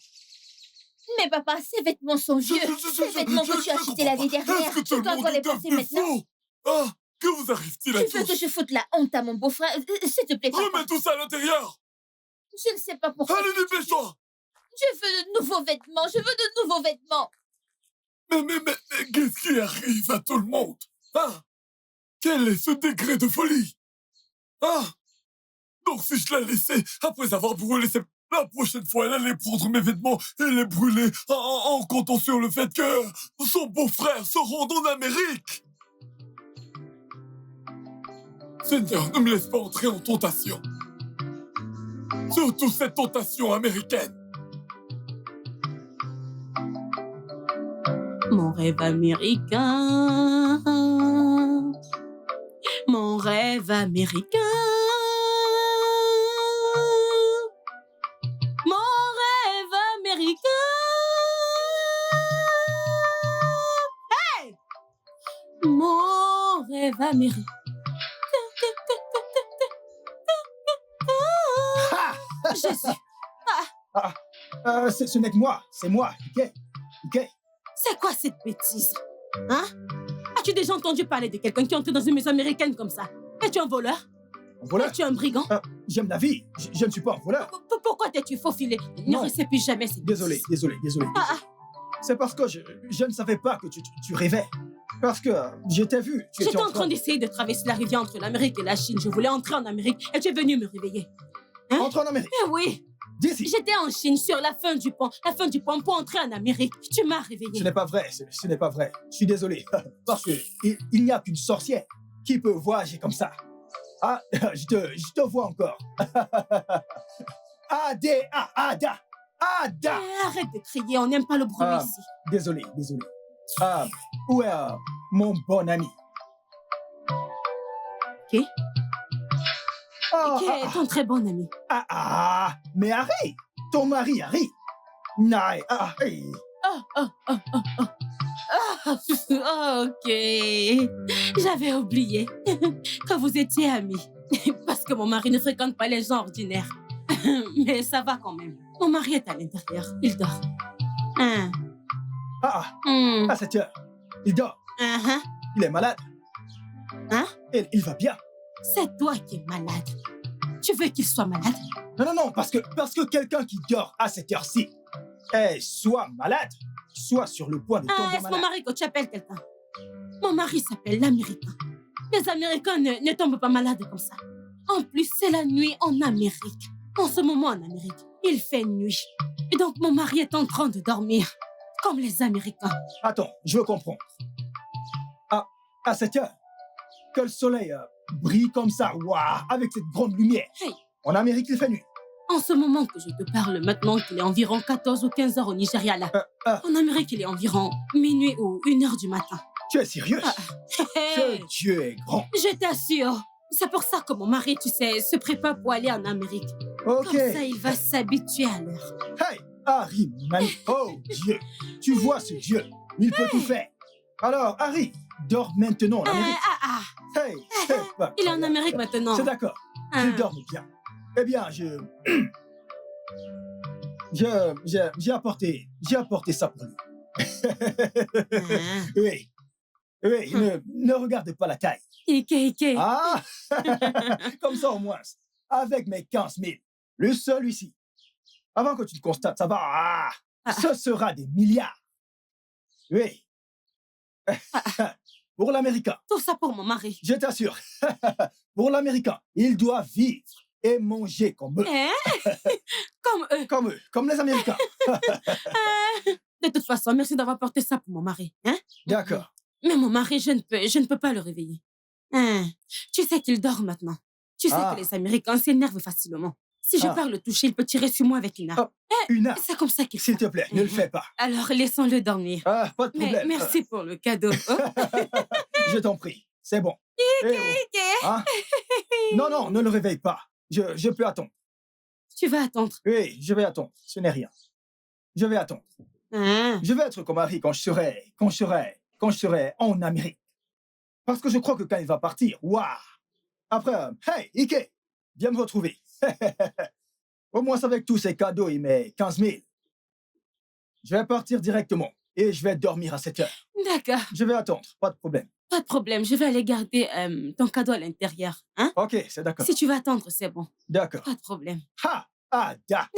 Mais papa, ces vêtements sont vieux. Ces vêtements que tu as achetés l'année dernière. Est-ce que tout Tu le dois monde encore les est porter devenu maintenant. fou? Ah, que vous arrive-t-il à Tu veux que tous? je foute la honte à mon beau-frère? S'il te plaît, papa. Remets tout ça à l'intérieur. Je ne sais pas pourquoi. Allez, dépêche-toi. Je veux de nouveaux vêtements. Je veux de nouveaux vêtements. Mais qu'est-ce qui arrive à tout le monde? Ah, quel est ce degré de folie? Ah, donc si je la laissais, après avoir brûlé la prochaine fois, elle allait prendre mes vêtements et les brûler en comptant sur le fait que son beau-frère se rende en Amérique. Seigneur, ne me laisse pas entrer en tentation. Surtout cette tentation américaine. Mon rêve américain. Mon rêve américain. Mon rêve américain. Hey! Mon rêve américain. Jésus, Ce n'est que moi, c'est moi, ok? Ok? c'est quoi cette bêtise? Hein? As-tu déjà entendu parler de quelqu'un qui entre dans une maison américaine comme ça? Es-tu un voleur? Voleur? Es-tu un brigand? J'aime la vie, je ne suis pas un voleur. Pourquoi t'es-tu faufilé? Ne Non. refais plus jamais cette Désolé, bêtise. désolé. Ah, C'est parce que je ne savais pas que tu rêvais. Parce que je t'ai vu, tu J'étais étais en train d'essayer de traverser la rivière entre l'Amérique et la Chine. Je voulais entrer en Amérique et tu es venu me réveiller. Entre en Amérique, Eh oui, d'ici. j'étais en Chine sur la fin du pont pour entrer en Amérique. Tu m'as réveillé. Ce n'est pas vrai, ce n'est pas vrai. Je suis désolé. Parce que il n'y a qu'une sorcière qui peut voyager comme ça. Ah, je te vois encore. Ada, Ada. Eh, arrête de crier, on n'aime pas le bruit Ah. ici. Désolé. Où est mon bon ami? Qui? Ah, Qui est ton très bon ami? mais Harry, ton mari Harry. Naï, hey. Ok. J'avais oublié que vous étiez amis. Parce que mon mari ne fréquente pas les gens ordinaires. Mais ça va quand même. Mon mari est à l'intérieur. Il dort. Hmm. À 7 heures. Il dort. Uh-huh. Il est malade. Hein? Il va bien. C'est toi qui es malade. Tu veux qu'il soit malade? Non, parce que quelqu'un qui dort à cette heure-ci est soit malade, soit sur le point de tomber Est-ce mon malade. mari que tu appelles quelqu'un? Mon mari s'appelle l'Américain. Les Américains ne tombent pas malades comme ça. En plus, c'est la nuit en Amérique. En ce moment en Amérique, il fait nuit. Et donc, mon mari est en train de dormir. Comme les Américains. Attends, je veux comprendre. À 7 heures, que le soleil brille comme ça, waouh, avec cette grande lumière. Hey. En Amérique, il fait nuit. En ce moment que je te parle, maintenant qu'il est environ 14 ou 15 heures au Nigeria, là. En Amérique, il est environ minuit ou 1 heure du matin. Tu es sérieux? Hey. Ce Dieu est grand. Je t'assure. C'est pour ça que mon mari, tu sais, se prépare pour aller en Amérique. Ok. Comme ça, il va s'habituer à l'heure. Hey, Harry, mon ami. Oh, Dieu. Tu vois ce Dieu. Il peut tout faire. Alors, Harry, dors maintenant en Amérique. Hey, c'est pas Il est en incroyable. Amérique maintenant. C'est d'accord. Ah. Il dorme bien. Eh bien, j'ai apporté ça pour lui. Ah. Oui, ne regarde pas la taille. Ike. Ah, comme ça au moins, avec mes 15 000, le seul ici. Avant que tu le constates, ça va. Ce sera des milliards. Oui. Pour l'Américain, Tout ça pour mon mari. je t'assure, pour l'Américain, il doit vivre et manger comme eux. Hein? Comme eux. Comme eux, comme les Américains. De toute façon, merci d'avoir porté ça pour mon mari. Hein? D'accord. Mais mon mari, je ne peux pas le réveiller. Hein? Tu sais qu'il dort maintenant. Tu sais que les Américains s'énervent facilement. Si je pars le toucher, il peut tirer sur moi avec une arme. Une arme. C'est comme ça qu'il S'il fait. te plaît, ne le fais pas. Alors, laissons-le dormir. Pas de Mais problème. merci pour le cadeau. Oh. Je t'en prie, c'est bon. Hein? Non, ne le réveille pas. Je peux attendre. Tu vas attendre. Oui, je vais attendre. Ce n'est rien. Je vais attendre. Hein? Je vais être comme Harry quand je serai en Amérique. Parce que je crois que quand il va partir, waouh! Après, hey, Ike, viens me retrouver. Au moins, avec tous ces cadeaux, il met 15 000. Je vais partir directement et je vais dormir à 7 heures. D'accord. Je vais attendre, pas de problème. Pas de problème, je vais aller garder ton cadeau à l'intérieur. Hein? Ok, c'est d'accord. Si tu veux attendre, c'est bon. D'accord. Pas de problème. Ha! Ada!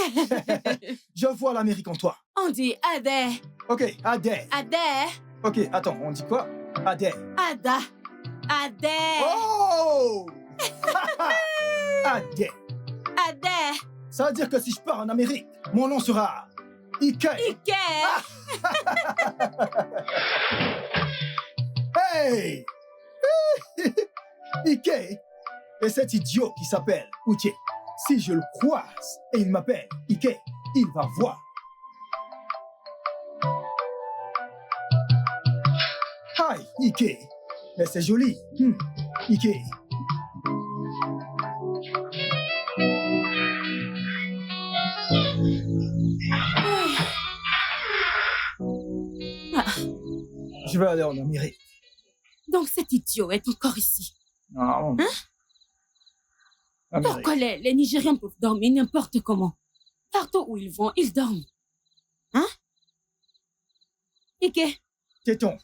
Je vois l'Amérique en toi. On dit Adé. Ok, Adé. Adé. Ok, attends, on dit quoi? Adé. Ada. Adé. Oh! Adé. Adé. Ça veut dire que si je pars en Amérique, mon nom sera Ike. Ike. Hey! Ike et cet idiot qui s'appelle Uche. Si je le croise et il m'appelle Ike, il va voir. Hi, Ike. Mais c'est joli. Ike. Je vais aller en Amérique. Donc cet idiot est encore ici. Non. Hein? Amérique. Pourquoi les Nigériens peuvent dormir n'importe comment? Partout où ils vont, ils dorment. Hein? Ike? Téton.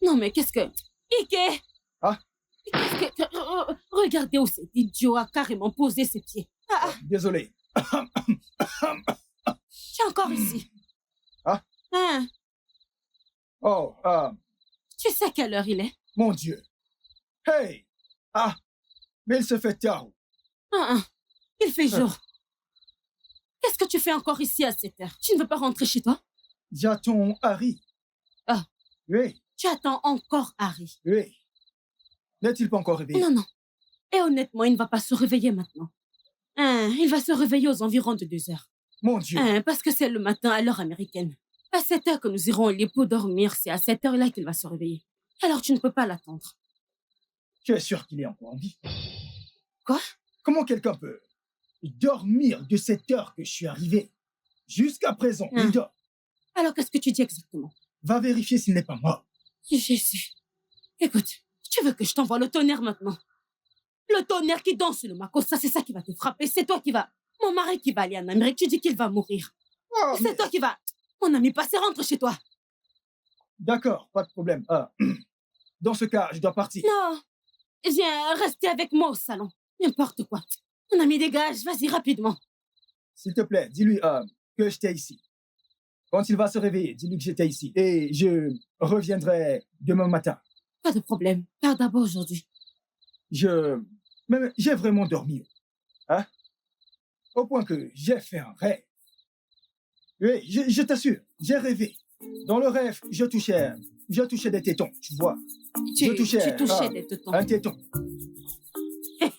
Non mais qu'est-ce que... Ike? Ah? Qu'est-ce que... Regardez où cet idiot a carrément posé ses pieds. Désolé. Tu es encore ici. Ah? Hein? Oh, Tu sais quelle heure il est? mon Dieu. Hey! Ah! Mais il se fait tard. Il fait jour. Qu'est-ce que tu fais encore ici à cette heure? Tu ne veux pas rentrer chez toi? J'attends Harry. Ah. Oui, Tu attends encore Harry. oui. N'est-il pas encore réveillé? Non. Et honnêtement, il ne va pas se réveiller maintenant. Il va se réveiller aux environs de 2 heures. Mon Dieu. Parce que c'est le matin à l'heure américaine. À 7 heures que nous irons au lit pour dormir, c'est à cette heure-là qu'il va se réveiller. Alors tu ne peux pas l'attendre. Tu es sûr qu'il est encore en vie? Quoi? Comment quelqu'un peut dormir de cette heure que je suis arrivé? Jusqu'à présent, il dort. Alors qu'est-ce que tu dis exactement? Va vérifier s'il n'est pas mort. Jésus. Écoute, tu veux que je t'envoie le tonnerre maintenant? Le tonnerre qui danse le Makossa, c'est ça qui va te frapper. C'est toi qui va... Mon mari qui va aller en Amérique, tu dis qu'il va mourir. Oh, C'est toi qui va... Mon ami, passez, rentre chez toi. D'accord, pas de problème. Dans ce cas, je dois partir. Non. Viens rester avec moi au salon. N'importe quoi. Mon ami, dégage. Vas-y, rapidement. S'il te plaît, dis-lui que j'étais ici. Quand il va se réveiller, dis-lui que j'étais ici. Et je reviendrai demain matin. Pas de problème. Pars d'abord aujourd'hui. Mais j'ai vraiment dormi. Hein? Au point que j'ai fait un rêve. Oui, je t'assure, j'ai rêvé. Dans le rêve, je touchais des tétons, tu vois. Tu touchais des tétons. un téton.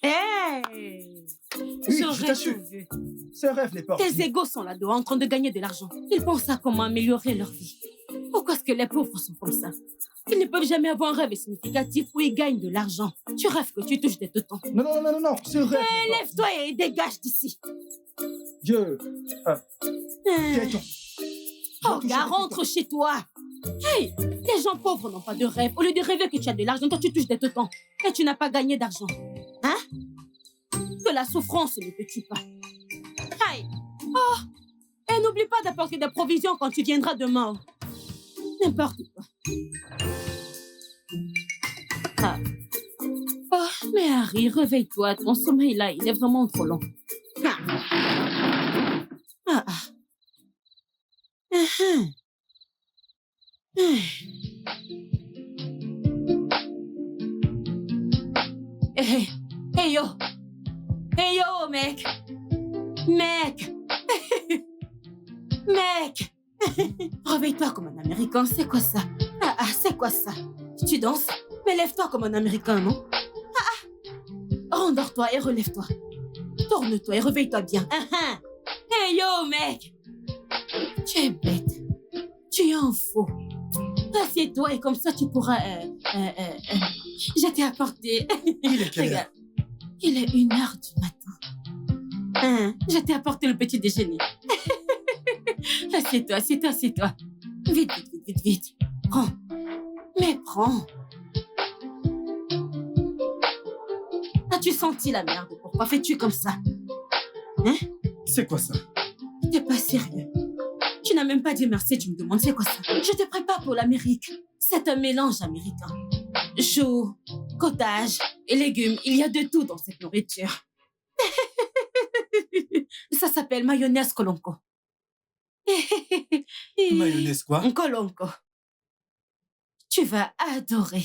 Hey! Oui, je t'assure. tout vu. Ce rêve n'est pas Tes ordinaire. égos sont là-dedans en train de gagner de l'argent. Ils pensent à comment améliorer leur vie. Pourquoi est-ce que les pauvres sont comme ça? Ils ne peuvent jamais avoir un rêve significatif où ils gagnent de l'argent. Tu rêves que tu touches des tétons. Non, ce rêve n'est pas Lève-toi et dégage d'ici. Téton. Oh, gars, rentre chez toi. Hey, les gens pauvres n'ont pas de rêve. Au lieu de rêver que tu as de l'argent, toi tu touches des tétons. Et tu n'as pas gagné d'argent. Hein? Que la souffrance ne te tue pas. Hey. Oh, et n'oublie pas d'apporter des provisions quand tu viendras demain. N'importe quoi. Ah. Oh, mais Harry, réveille-toi. Ton sommeil là, il est vraiment trop long. Hey yo! Hey yo, mec! Mec! Mec! Réveille-toi comme un Américain, c'est quoi ça? C'est quoi ça? Tu danses? Mais lève-toi comme un Américain, non? Rendors-toi et relève-toi. Tourne-toi et réveille-toi bien. Hey yo, mec! Tu es bête. Tu es un faux. Assieds-toi et comme ça tu pourras... Je t'ai apporté... Il est quelle heure? Il est 1h du matin. Je t'ai apporté le petit déjeuner. Assieds-toi. Vite. Prends. Mais prends. comprends. As-tu senti la merde? Pourquoi fais-tu comme ça? Hein? C'est quoi ça? T'es pas sérieux. Tu n'as même pas dit merci, tu me demandes c'est quoi ça? Je te prépare pour l'Amérique. C'est un mélange américain. Choux, cottage et légumes. Il y a de tout dans cette nourriture. Ça s'appelle mayonnaise Colonco. Mayonnaise quoi? Colonco. Tu vas adorer.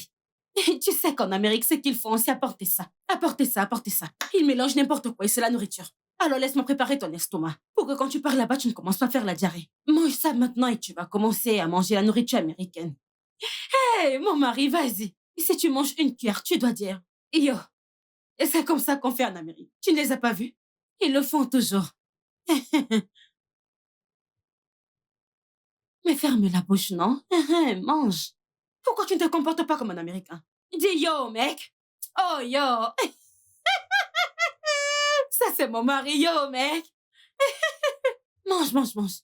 Tu sais qu'en Amérique, ce qu'ils font, c'est apporter ça. Apporter ça, apporter ça. Ils mélangent n'importe quoi et c'est la nourriture. Alors laisse-moi préparer ton estomac pour que quand tu pars là-bas, tu ne commences pas à faire la diarrhée. Mange ça maintenant et tu vas commencer à manger la nourriture américaine. Hé, mon mari, vas-y. Si tu manges une cuillère, tu dois dire « Yo ». Et c'est comme ça qu'on fait en Amérique. Tu ne les as pas vus? Ils le font toujours. Mais ferme la bouche, non? Mange. Pourquoi tu ne te comportes pas comme un Américain? Dis « Yo, mec ». Oh, yo. Ça, c'est mon mari, yo, mec. Mange, mange, mange.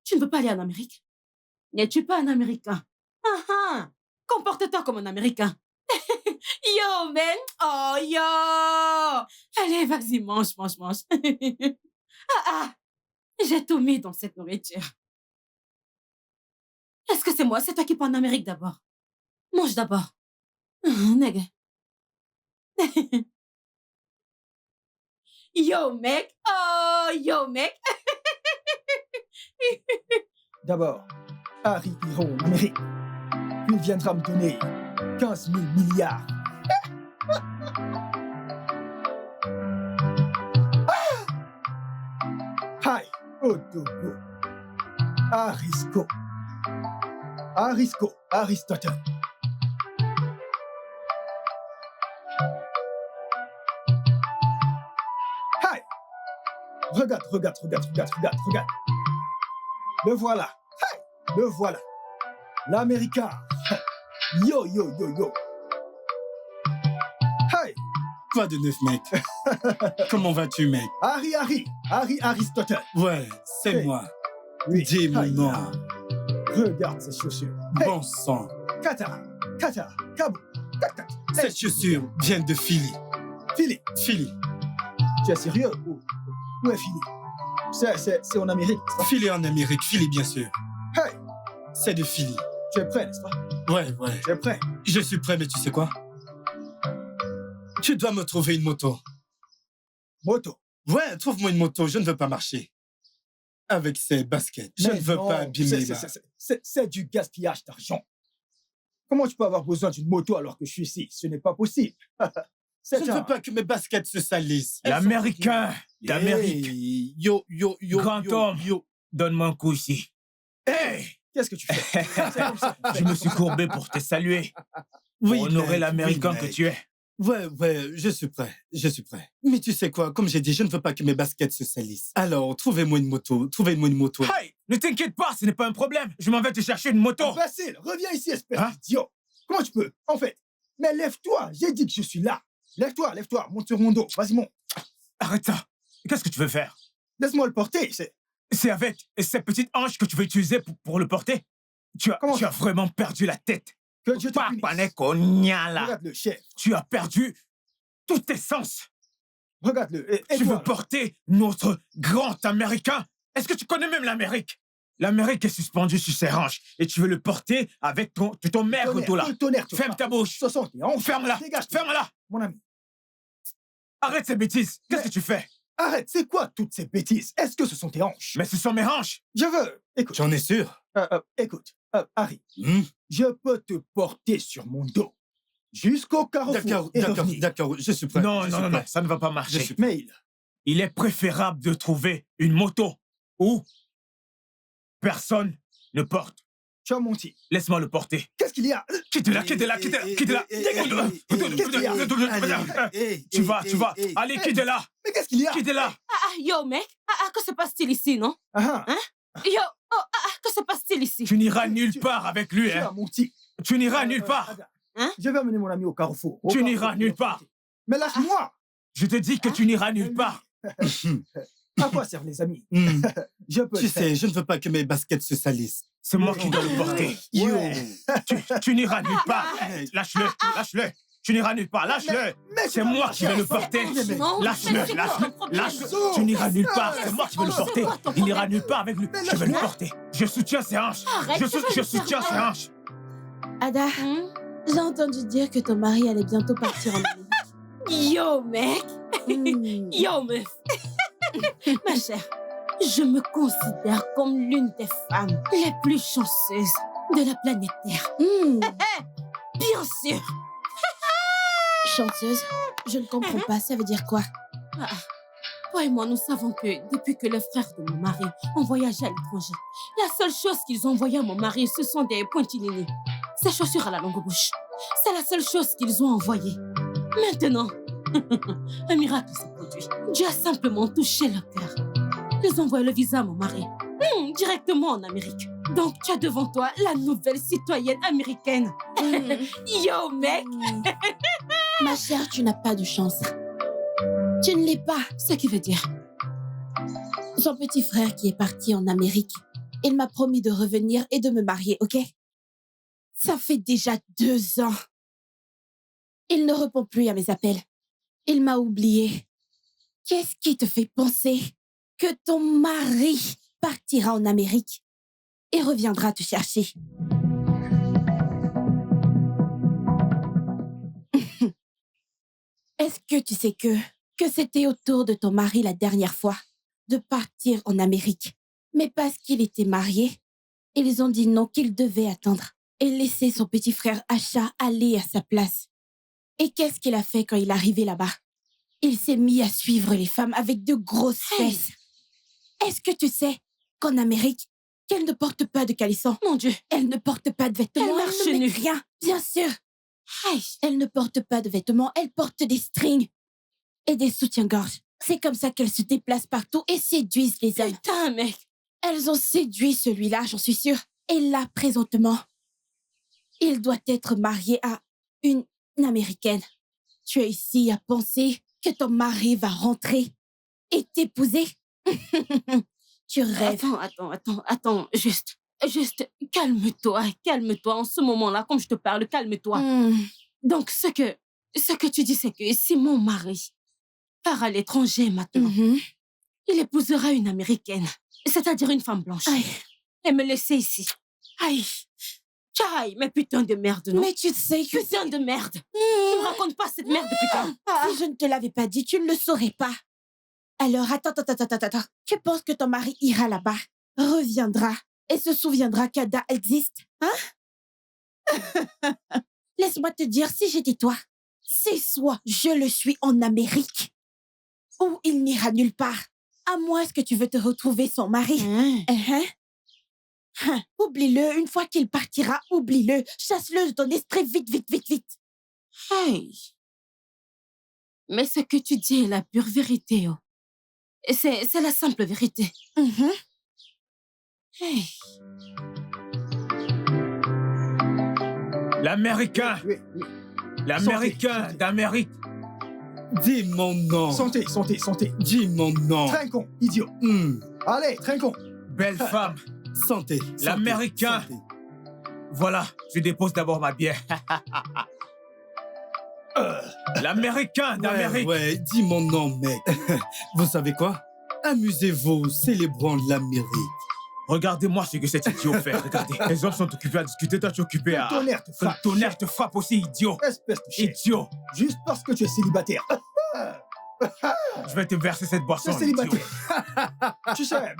Tu ne veux pas aller en Amérique? N'es-tu pas un Américain? Comporte-toi comme un Américain. Yo, man. Oh, yo. Allez, vas-y, mange, mange, mange. J'ai tout mis dans cette nourriture. Est-ce que c'est moi? C'est toi qui pars en Amérique d'abord. Mange d'abord. Nègre. Yo, mec. Oh, yo, mec. D'abord, Harry ira en Amérique. Puis il viendra me donner 15 000 milliards. Hi, Odogo. Arisco. Arisco, Aristotle. Hi. Regarde. Le voilà. Hi. Le voilà. L'Américain. Yo. Hi. Quoi de neuf, mec? Comment vas-tu, mec? Harry Aristotle. Ouais, c'est Hey. moi. Oui. Dis mon Hi. nom. Regarde ces chaussures. Hey. Bon sang. Kata, Kabou, Tat. Cette chaussure vient de Philly. Philly, Philly. tu es sérieux? Où est Philly? C'est en Amérique, n'est-ce pas? Philly en Amérique. Philly, bien sûr. Hey, C'est de Philly. tu es prêt, n'est-ce pas? Ouais. Tu es prêt? Je suis prêt, mais tu sais quoi? Tu dois me trouver une moto. Moto. Ouais, trouve-moi une moto. Je ne veux pas marcher. Avec ces baskets. Je Mais ne veux non, pas abîmer c'est du gaspillage d'argent. Comment tu peux avoir besoin d'une moto alors que je suis ici? Ce n'est pas possible. Je ne veux pas que mes baskets se salissent. L'Américain d'Amérique. Hey, yo. Grand homme. Donne-moi un coup ici. Hey! Qu'est-ce que tu fais? C'est comme ça qu'on fait. Je me suis courbé pour te saluer. Pour honorer mec, l'Américain oui, que mec. tu es. Ouais, je suis prêt. Mais tu sais quoi, comme j'ai dit, je ne veux pas que mes baskets se salissent. Alors, trouvez-moi une moto. Hey! Ne t'inquiète pas, ce n'est pas un problème. Je m'en vais te chercher une moto. Facile, reviens ici, espèce Hein? d'idiot. Comment tu peux? En fait, mais lève-toi, j'ai dit que je suis là. Lève-toi, monte sur mon dos. Vas-y, monte. Arrête ça. Qu'est-ce que tu veux faire? Laisse-moi le porter. C'est avec ces petites hanches que tu veux utiliser pour le porter? Tu as vraiment perdu la tête. Que Dieu te punisse. Papanekonya. Regarde-le, chef. Tu as perdu tous tes sens. Regarde-le. Et Tu toi, veux porter notre grand Américain? Est-ce que tu connais même l'Amérique? L'Amérique est suspendue sur ses hanches et tu veux le porter avec ton maigre dos là. tonnerre, Ferme ta bouche. 71. Ferme-la. Dégage. Ferme-la. Mon ami. Arrête ces bêtises. Qu'est-ce Mais- que tu fais? Arrête, c'est quoi toutes ces bêtises? Est-ce que ce sont tes hanches? Mais ce sont mes hanches. Je veux. Écoute. J'en ai sûr. Écoute. Harry, Hmm? je peux te porter sur mon dos jusqu'au carrefour. et revenir. D'accord, je suis prêt. Non, je suis non, prêt. ça ne va pas Je marcher. suis Mais Il est préférable de trouver une moto où personne ne porte. tu as menti. Laisse-moi le porter. Qu'est-ce qu'il y a? Quitte-la. Tu vas. Allez, quitte-la. Mais qu'est-ce qu'il y a? Quitte-la. Yo, mec. Que se passe-t-il ici, non? Ah, Yo, que se passe-t-il ici? Tu n'iras nulle part avec lui, tu as hein. menti. Tu n'iras nulle part. Regarde. Hein? Je vais amener mon ami au carrefour. Tu n'iras nulle part. Mais lâche-moi. Je te dis que tu n'iras nulle part. À quoi servent les amis? Je peux Tu le faire. sais, je ne veux pas que mes baskets se salissent. C'est moi qui dois le porter. Ouais. Tu n'iras nulle part. Lâche-le, lâche-le. Tu n'iras nulle part, lâche-le. Mais C'est moi qui vais le porter. Non, Lâche-le, mais c'est quoi lâche-le, ton problème? lâche-le. Tu n'iras nulle part, c'est moi qui vais le porter. quoi ton Il n'ira problème? nulle part avec lui. Mais Je vais le lâche-moi. porter. Je soutiens ses hanches. Arrête, Je tu vas lui soutiens faire ses mal. hanches. Ada, j'ai entendu dire que ton mari allait bientôt partir en Amérique. Yo, mec. Yo, meuf. Ma chère, je me considère comme l'une des femmes les plus chanceuses de la planète Terre. Bien sûr. Chanceuse, je ne comprends pas, ça veut dire quoi? Toi et moi, nous savons que depuis que les frères de mon mari ont voyagé à l'étranger, la seule chose qu'ils ont envoyée à mon mari, ce sont des pointilini. Ces chaussures à la longue bouche. C'est la seule chose qu'ils ont envoyée. Maintenant, un miracle s'est produit. Dieu a simplement touché leur cœur. Ils ont envoyé le visa à mon mari, directement en Amérique. Donc, tu as devant toi la nouvelle citoyenne américaine. Yo, mec! Ma chère, tu n'as pas de chance. Tu ne l'es pas. Ce qui veut dire... Son petit frère qui est parti en Amérique, il m'a promis de revenir et de me marier, ok? Ça fait déjà 2 ans. Il ne répond plus à mes appels. Il m'a oublié. Qu'est-ce qui te fait penser que ton mari partira en Amérique et reviendra te chercher? Est-ce que tu sais que c'était au tour de ton mari la dernière fois de partir en Amérique? Mais parce qu'il était marié, ils ont dit non, qu'il devait attendre et laisser son petit frère Acha aller à sa place. Et qu'est-ce qu'il a fait quand il est arrivé là-bas? Il s'est mis à suivre les femmes avec de grosses fesses. Est-ce que tu sais qu'en Amérique, qu'elle ne porte pas de caleçon? Mon Dieu! Elle ne porte pas de vêtements, Elle marche ne met nue. rien, bien sûr. Hey. Elle ne porte pas de vêtements, elle porte des strings et des soutiens-gorge. C'est comme ça qu'elles se déplacent partout et séduisent les hommes. Putain, mec! Elles ont séduit celui-là, j'en suis sûre. Et là, présentement, il doit être marié à une Américaine. Tu es ici à penser que ton mari va rentrer et t'épouser? Tu rêves. Attends, juste, calme-toi, en ce moment-là, comme je te parle, calme-toi. Donc, ce que tu dis, c'est que si mon mari part à l'étranger maintenant, il épousera une Américaine, c'est-à-dire une femme blanche, Aïe. et me laisser ici. Aïe, aïe, mais putain de merde, non? Mais tu sais que... Putain de merde! Ne me raconte pas cette merde, putain! Si je ne te l'avais pas dit, tu ne le saurais pas. Alors, attends. Tu penses que ton mari ira là-bas, reviendra et se souviendra qu'Ada existe, hein? Laisse-moi te dire, si j'étais toi, c'est soit je le suis en Amérique, ou il n'ira nulle part, à moins que tu veux te retrouver son mari. Oublie-le, une fois qu'il partira, oublie-le. Chasse-le de ton esprit, vite. Hey! Mais ce que tu dis est la pure vérité, oh. Et c'est la simple vérité. Hey! L'Américain! Oui. L'Américain Santé. d'Amérique! Dis mon nom. Santé. Dis mon nom. Trinquons, idiot. Allez, trinquons. Belle femme! Santé. L'Américain. Santé. Voilà, je dépose d'abord ma bière. L'Américain d'Amérique! Ouais, dis mon nom, mec. Vous savez quoi? Amusez-vous, célébrons l'Amérique. Regardez-moi ce que cet idiot fait, regardez. Les hommes sont occupés à discuter, toi tu es occupé à... Le tonnerre te Le frappe. tonnerre te frappe aussi, idiot! Espèce de chien. Idiot! Juste parce que tu es célibataire. Je vais te verser cette Tu boisson, es célibataire. tu sais,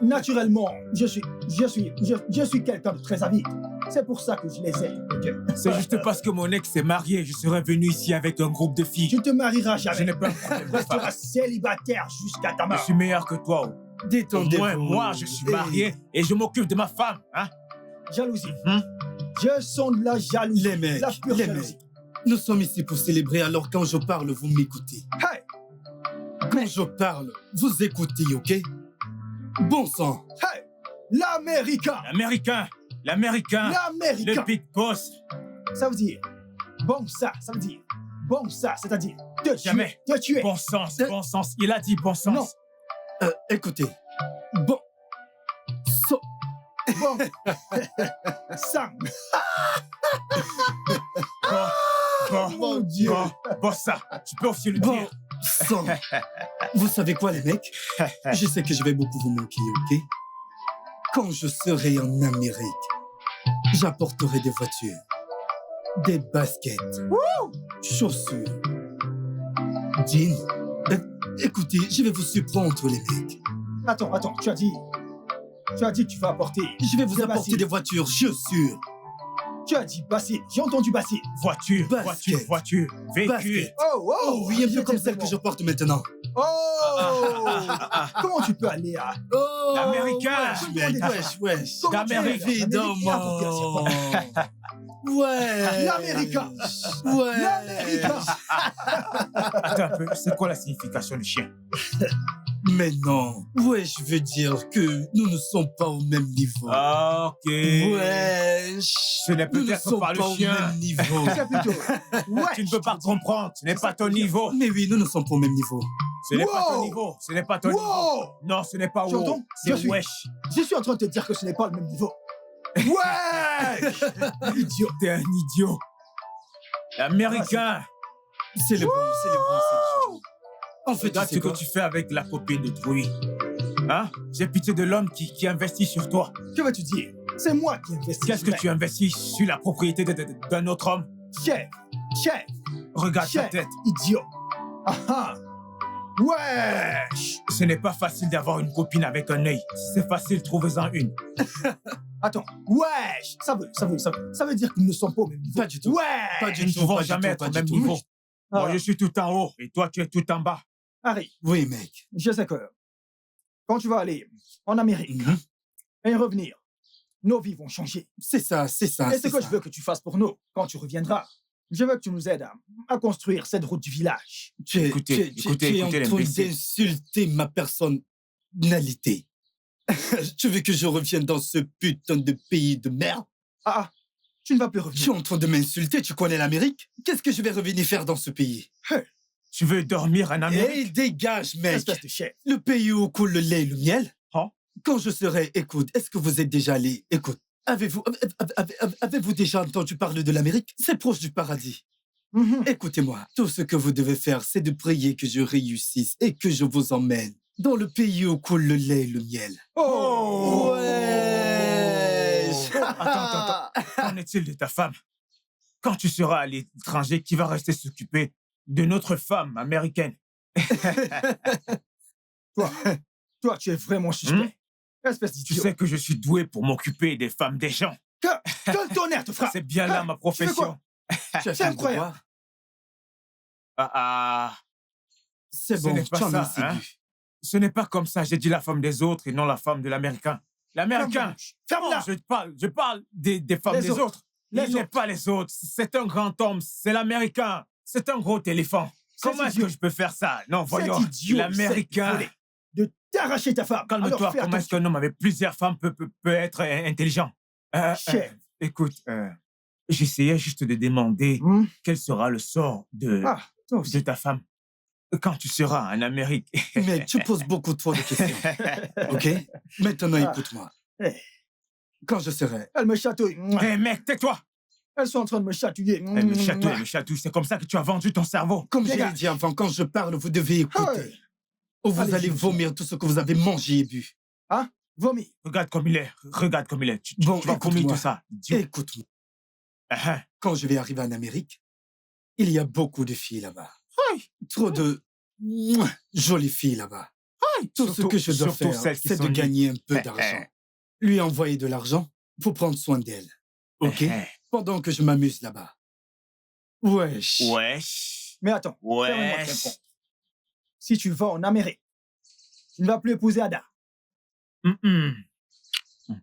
naturellement, je suis quelqu'un de très avide. C'est pour ça que je les aime, ok? C'est juste parce que mon ex s'est marié, je serais venu ici avec un groupe de filles. Tu ne te marieras Je jamais. n'ai pas un problème Tu de femme. resteras célibataire jusqu'à ta Je mort. suis meilleur que toi. Au Détendez-vous. moins, moi, je suis marié et je m'occupe de ma femme, hein? Jalousie. Je sens de la jalousie. Les mecs, La pure jalousie. nous sommes ici pour célébrer, alors quand je parle, vous m'écoutez. Hey, Quand je parle, vous écoutez, ok? Bon sang. hey, l'Américain. L'Américain! L'Américain! L'Américain. Le Big Boss! Ça veut dire bon ça veut dire bon ça, c'est-à-dire te Jamais. tuer. Bon sens. Il a dit bon sens. Non. Écoutez. Bon. Bon. Sam. Mon Dieu. Bon, ça, tu peux aussi le Bon. dire. Sang. Vous savez quoi, les mecs? Je sais que je vais beaucoup vous manquer, ok? Quand je serai en Amérique, j'apporterai des voitures, des baskets, chaussures, jeans. Écoutez, je vais vous surprendre, les mecs. Attends, tu as dit que tu vas apporter... Je vais vous des apporter baskets. des voitures, chaussures, Tu as dit bassine, j'ai entendu bassine. Voiture, Basket. voiture, véhicule. baskets. Oh, Oui, un peu j'étais comme celle que je vraiment- porte maintenant. Oh Comment tu peux aller à... Oh, L'Américain. wesh. Comment tu D'Amérique, peux aller à l'Amérique et apporter un évidemment. serpent? Ouais. L'Américain. Ouais. L'Américain. Attends un peu, c'est quoi la signification du chien? Mais non. Ouais, je veux dire que nous ne sommes pas au même niveau. Ah, ok. Wesh. Ce n'est Nous ne peut-être sommes pas le pas au chien. même niveau. C'est plutôt... Ouais. Tu ne peux pas comprendre, ce n'est pas ton niveau. Mais oui, nous ne sommes pas au même niveau. Ce n'est pas ton Wow. niveau, ce n'est pas ton niveau. Wow Non, ce n'est pas Tu wow, entends? c'est Je suis- wesh. Je suis en train de te dire que ce n'est pas le même niveau. Ouais Idiot. T'es un idiot. L'Américain. C'est le bon, c'est le bon. En fait, Regarde tu ce sais que quoi? tu fais avec la copine d'autrui. Hein? J'ai pitié de l'homme qui investit sur toi. Que veux-tu dire? C'est moi qui investis. Qu'est-ce que tu investis sur la propriété d'un autre homme? Chef. Regarde ta Chef. tête. Idiot. Ah ah. Wesh. Ce n'est pas facile d'avoir une copine avec un œil. Si c'est facile, trouvez-en une. Attends. Wesh. Ça veut dire que nous ne sommes pas au même niveau. Pas du tout. Ouais. Pas Nous du ne tout, pouvons pas du jamais tout, être pas au du même tout. niveau. Moi, Ah. je suis tout en haut et toi, tu es tout en bas. Harry, Oui, mec. je sais que quand tu vas aller en Amérique Mhm. et revenir, nos vies vont changer. C'est ça, c'est ça. Et ce c'est que ça. je veux que tu fasses pour nous quand tu reviendras, je veux que tu nous aides à construire cette route du village. Tu es, Écoutez, tu es en train l'imbécile. d'insulter ma personnalité. Tu veux que je revienne dans ce putain de pays de merde? Ah, tu ne vas plus Tu es revenir. en train de m'insulter, tu connais l'Amérique? Qu'est-ce que je vais revenir faire dans ce pays? Tu veux dormir en Amérique? Hey, dégage, mec! Espèce de chef. Le pays où coule le lait et le miel? Hein? Quand je serai, écoute, est-ce que vous êtes déjà allé? Écoute, avez-vous déjà entendu parler de l'Amérique? C'est proche du paradis. Mhm. Écoutez-moi, tout ce que vous devez faire, c'est de prier que je réussisse et que je vous emmène dans le pays où coule le lait et le miel. Oh! Wesh! Attends. Qu'en est-il de ta femme? Quand tu seras à l'étranger, qui va rester s'occuper de notre femme américaine? Toi, tu es vraiment suspect. Espèce Tu d'idiot. sais que je suis doué pour m'occuper des femmes des gens. Quel tonnerre te frappe. C'est bien là ma Tu fais profession. Tu as C'est fait le incroyable. devoir? Ah, C'est Ce bon, n'est pas tu en as ça, assez hein? bu. ce n'est pas comme ça. J'ai dit la femme des autres et non la femme de l'Américain. L'Américain. Ferme-la. Non, je parle des femmes Les des autres. autres. Les Il n'est autres. pas les autres. C'est un grand homme. C'est l'Américain. C'est un gros éléphant. Cet Comment est-ce idiot. que je peux faire ça? Non, Cet voyons. idiot L'Américain. essaie de t'arracher ta femme. Alors Calme-toi. fais Comment est-ce attention. qu'un homme avec plusieurs femmes peut être intelligent? Chef. Écoute, j'essayais juste de demander Hmm? quel sera le sort de Ah, toi aussi. ta femme quand tu seras en Amérique. Mais tu poses beaucoup trop de questions. OK? Maintenant, Ah. écoute-moi. Eh. Quand je serai... Elle me chatouille. Hé mec, tais-toi! Elles sont en train de me chatouiller. Elle me chatouille, elle me chatouille. C'est comme ça que tu as vendu ton cerveau. Comme je l'ai Dégage. dit avant, quand je parle, vous devez écouter. Hey. Ou vous Allez, allez je- vomir tout ce que vous avez mangé et bu. Vomis. Regarde comme il est. Regarde comme il est. Tu Bon, vas vomir écoute-moi. tout ça. Idiot. Écoute-moi. Ah, Quand je vais arriver en Amérique, il y a beaucoup de filles là-bas. Aïe. Trop de jolies filles là-bas. aïe. Tout ce que je dois Surtout faire, celles qui c'est de sont nues. gagner un peu Eh, d'argent. Lui envoyer de l'argent pour prendre soin d'elle. OK? Eh, Pendant que je m'amuse là-bas. Wesh. Wesh. Mais attends. Fais-moi Wesh. répondre. Si tu vas en Amérique, tu ne vas plus épouser Ada. Mm-mm.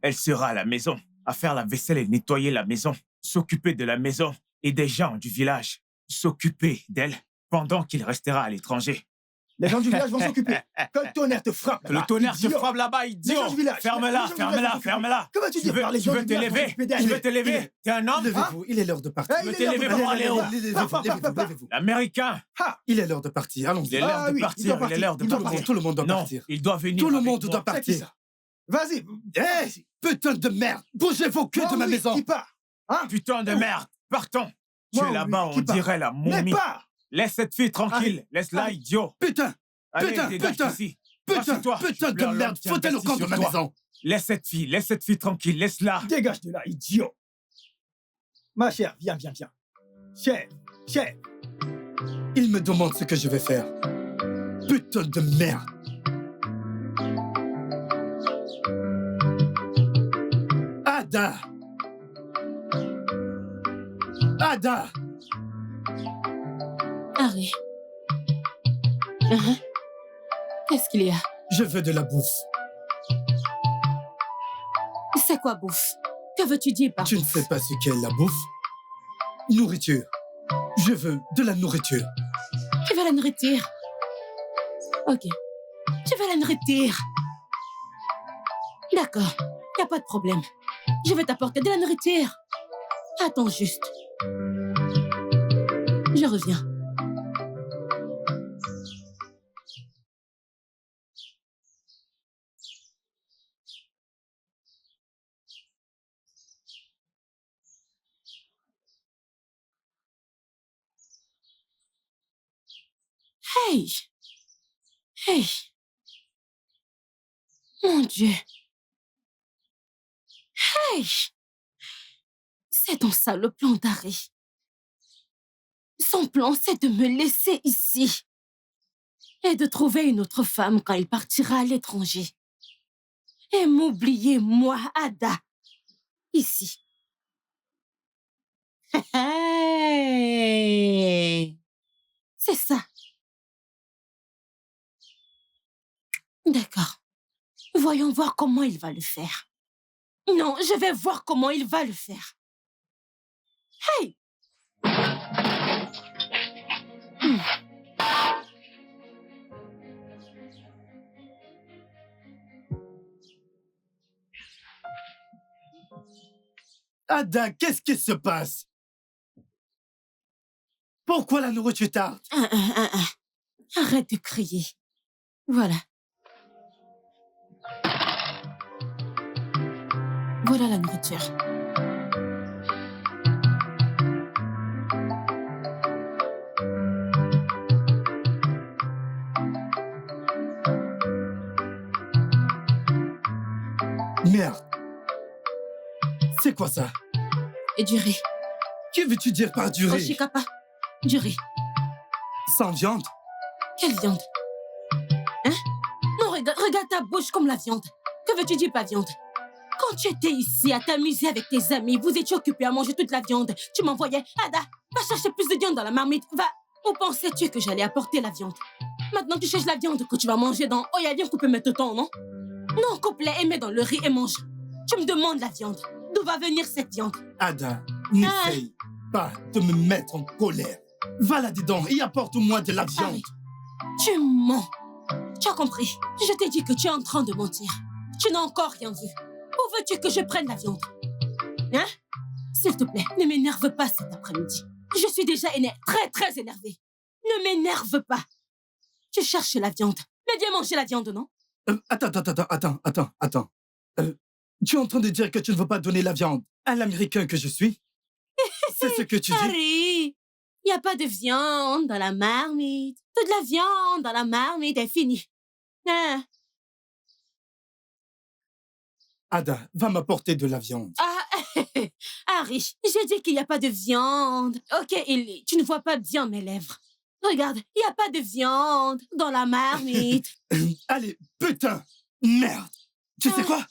Elle sera à la maison, à faire la vaisselle et nettoyer la maison, s'occuper de la maison et des gens du village, s'occuper d'elle pendant qu'il restera à l'étranger. Les gens du village vont s'occuper. Que le tonnerre te frappe. Que le tonnerre te idiot. frappe là-bas, Les idiot. gens du village. Ferme-la, Les gens du village ferme-la, vont s'occuper. ferme-la. Comment tu dis par les Tu gens veux du village vont t'élever s'occuper Tu derrière. veux t'élever T'es un homme Levez-vous, il est l'heure de partir. Eh, il est t'es l'heure levé de pour partir. aller où Levez-vous. L'Américain. Ha. Il est l'heure de partir, allons-y. Il est l'heure Ah de oui, il partir, doit il est partir, l'heure de il doit partir. Tout le monde doit Non, partir. il doit venir. Tout le avec monde moi. doit C'est qui partir. ça? Vas-y. Hé, putain de merde. Bougez vos culs de ma oui, maison. Qui part? Hein? Putain de merde. Partons. Tu Moi, es là-bas, oui, on qui part? dirait la Mais momie. part. Laisse cette fille tranquille. Laisse-la, Allez. idiot. Putain, Allez, Putain, dégage putain, d'ici. putain, Assieds-toi. putain Je suis de un merde. homme qui Faut-elle au investit camp de sur ma toi. maison. Laisse cette fille tranquille. Laisse-la. Dégage de là, idiot. Ma chère, viens. Chère. Il me demande ce que je vais faire. Putain de merde. Ada. Harry. Qu'est-ce qu'il y a? Je veux de la bouffe. C'est quoi bouffe? Que veux-tu dire par Tu ne bouffe? sais pas ce qu'est la bouffe? Nourriture. Je veux de la nourriture. Tu veux la nourriture? Ok. Tu veux la nourriture? D'accord. Y a pas de problème. Je vais t'apporter de la nourriture. Attends juste. Je reviens. Hey! Hey! Mon Dieu! Hey! C'est donc ça le plan d'Harry. Son plan, c'est de me laisser ici et de trouver une autre femme quand il partira à l'étranger. Et m'oublier, moi, Ada, ici. Hey! C'est ça. D'accord. Voyons voir comment il va le faire. Non, je vais voir comment il va le faire. Hey! Ada, qu'est-ce qui se passe? Pourquoi la nourriture tarde? Arrête de crier. Voilà. Voilà la nourriture. Merde. C'est quoi ça? Et du riz. Que veux-tu dire par du riz? Oshikapa. Du riz. Sans viande? Quelle viande? Hein? Non, regarde ta bouche comme la viande. Que veux-tu dire par viande? Quand tu étais ici à t'amuser avec tes amis, vous étiez occupés à manger toute la viande. Tu m'envoyais, Ada, va chercher plus de viande dans la marmite. Va. Où pensais-tu que j'allais apporter la viande? Maintenant, tu cherches la viande que tu vas manger dans... Oh, viens couper mes tétons, non? Non, coupe-les et mets dans le riz et mange. Tu me demandes la viande. D'où va venir cette viande? Ada, n'essaye pas de me mettre en colère. Va là-dedans et apporte-moi de la viande. Tu mens. Tu as compris? Je t'ai dit que tu es en train de mentir. Tu n'as encore rien vu. Où veux-tu que je prenne la viande? Hein? S'il te plaît, ne m'énerve pas cet après-midi. Je suis déjà très énervée. Ne m'énerve pas. Tu cherches la viande. Mais viens manger la viande, non? Attends. Tu es en train de dire que tu ne veux pas donner la viande à l'Américain que je suis? C'est ce que tu dis? Harry, il n'y a pas de viande dans la marmite. Toute la viande dans la marmite est finie. Hein? Ada, va m'apporter de la viande. Ah, Harry, j'ai dit qu'il n'y a pas de viande. Ok, Ellie, tu ne vois pas bien mes lèvres. Regarde, il n'y a pas de viande dans la marmite. Allez, putain! Merde! Tu sais quoi?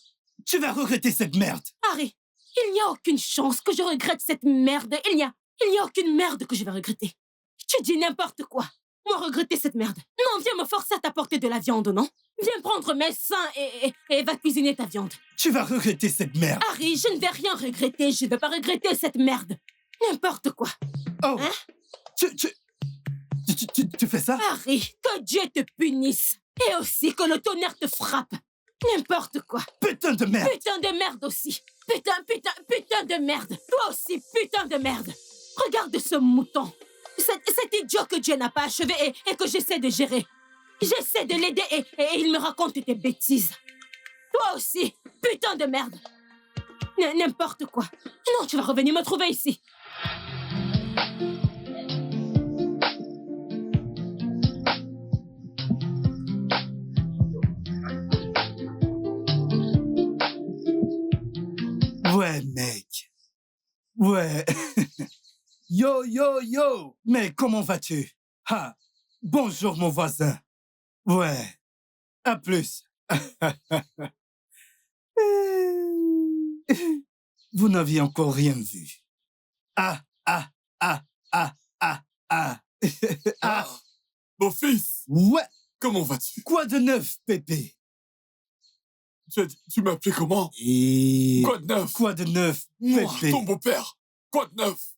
Tu vas regretter cette merde. Harry, il n'y a aucune chance que je regrette cette merde. Il n'y a aucune merde que je vais regretter. Tu dis n'importe quoi. Moi, regretter cette merde. Non, viens me forcer à t'apporter de la viande, non? Viens prendre mes seins et va cuisiner ta viande. Tu vas regretter cette merde. Harry, je ne vais rien regretter. Je ne vais pas regretter cette merde. N'importe quoi. Oh! Hein? Tu fais ça? Harry, que Dieu te punisse. Et aussi que le tonnerre te frappe. N'importe quoi. Putain de merde! Putain de merde aussi. Putain de merde. Toi aussi, putain de merde. Regarde ce mouton. Cet idiot que Dieu n'a pas achevé et que j'essaie de gérer. J'essaie de l'aider et il me raconte tes bêtises. Toi aussi, putain de merde. N'importe quoi. Non, tu vas revenir me trouver ici. Ouais, mec. Ouais. Yo, yo, yo. Mais comment vas-tu? Ah, bonjour, mon voisin. Ouais. À plus. Vous n'aviez encore rien vu. Ah. Mon fils, Ouais. comment vas-tu? Quoi de neuf, Pépé? Tu m'as appelé comment? Et... Quoi de neuf? Quoi de neuf, Moi, Pépé? ton beau-père. Quoi de neuf?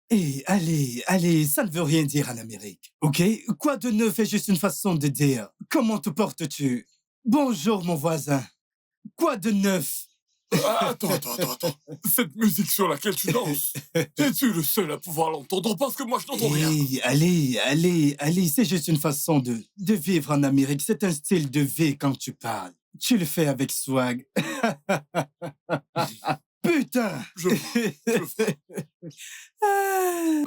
Eh, allez, ça ne veut rien dire en Amérique, ok? Quoi de neuf est juste une façon de dire. Comment te portes-tu? Bonjour, mon voisin. Quoi de neuf? Attends. Cette musique sur laquelle tu danses, es-tu le seul à pouvoir l'entendre? Parce que moi, je n'entends rien. Allez, c'est juste une façon de vivre en Amérique. C'est un style de vie quand tu parles. Tu le fais avec swag. Putain! Je vois.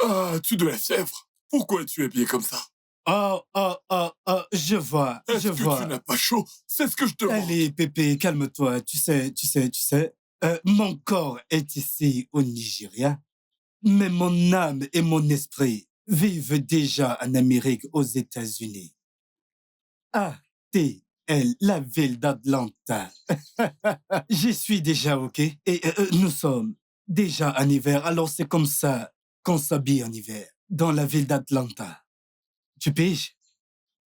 Ah, tu de la fièvre. Pourquoi es-tu habillé comme ça? Oh, je vois. Est-ce que tu n'as pas chaud? C'est ce que je te demande. Allez, Pépé, calme-toi. Tu sais. Mon corps est ici au Nigeria, mais mon âme et mon esprit vivent déjà en Amérique, aux États-Unis. ATL, la ville d'Atlanta. J'y suis déjà, ok? Et nous sommes déjà en hiver, alors c'est comme ça qu'on s'habille en hiver, dans la ville d'Atlanta. Tu piges?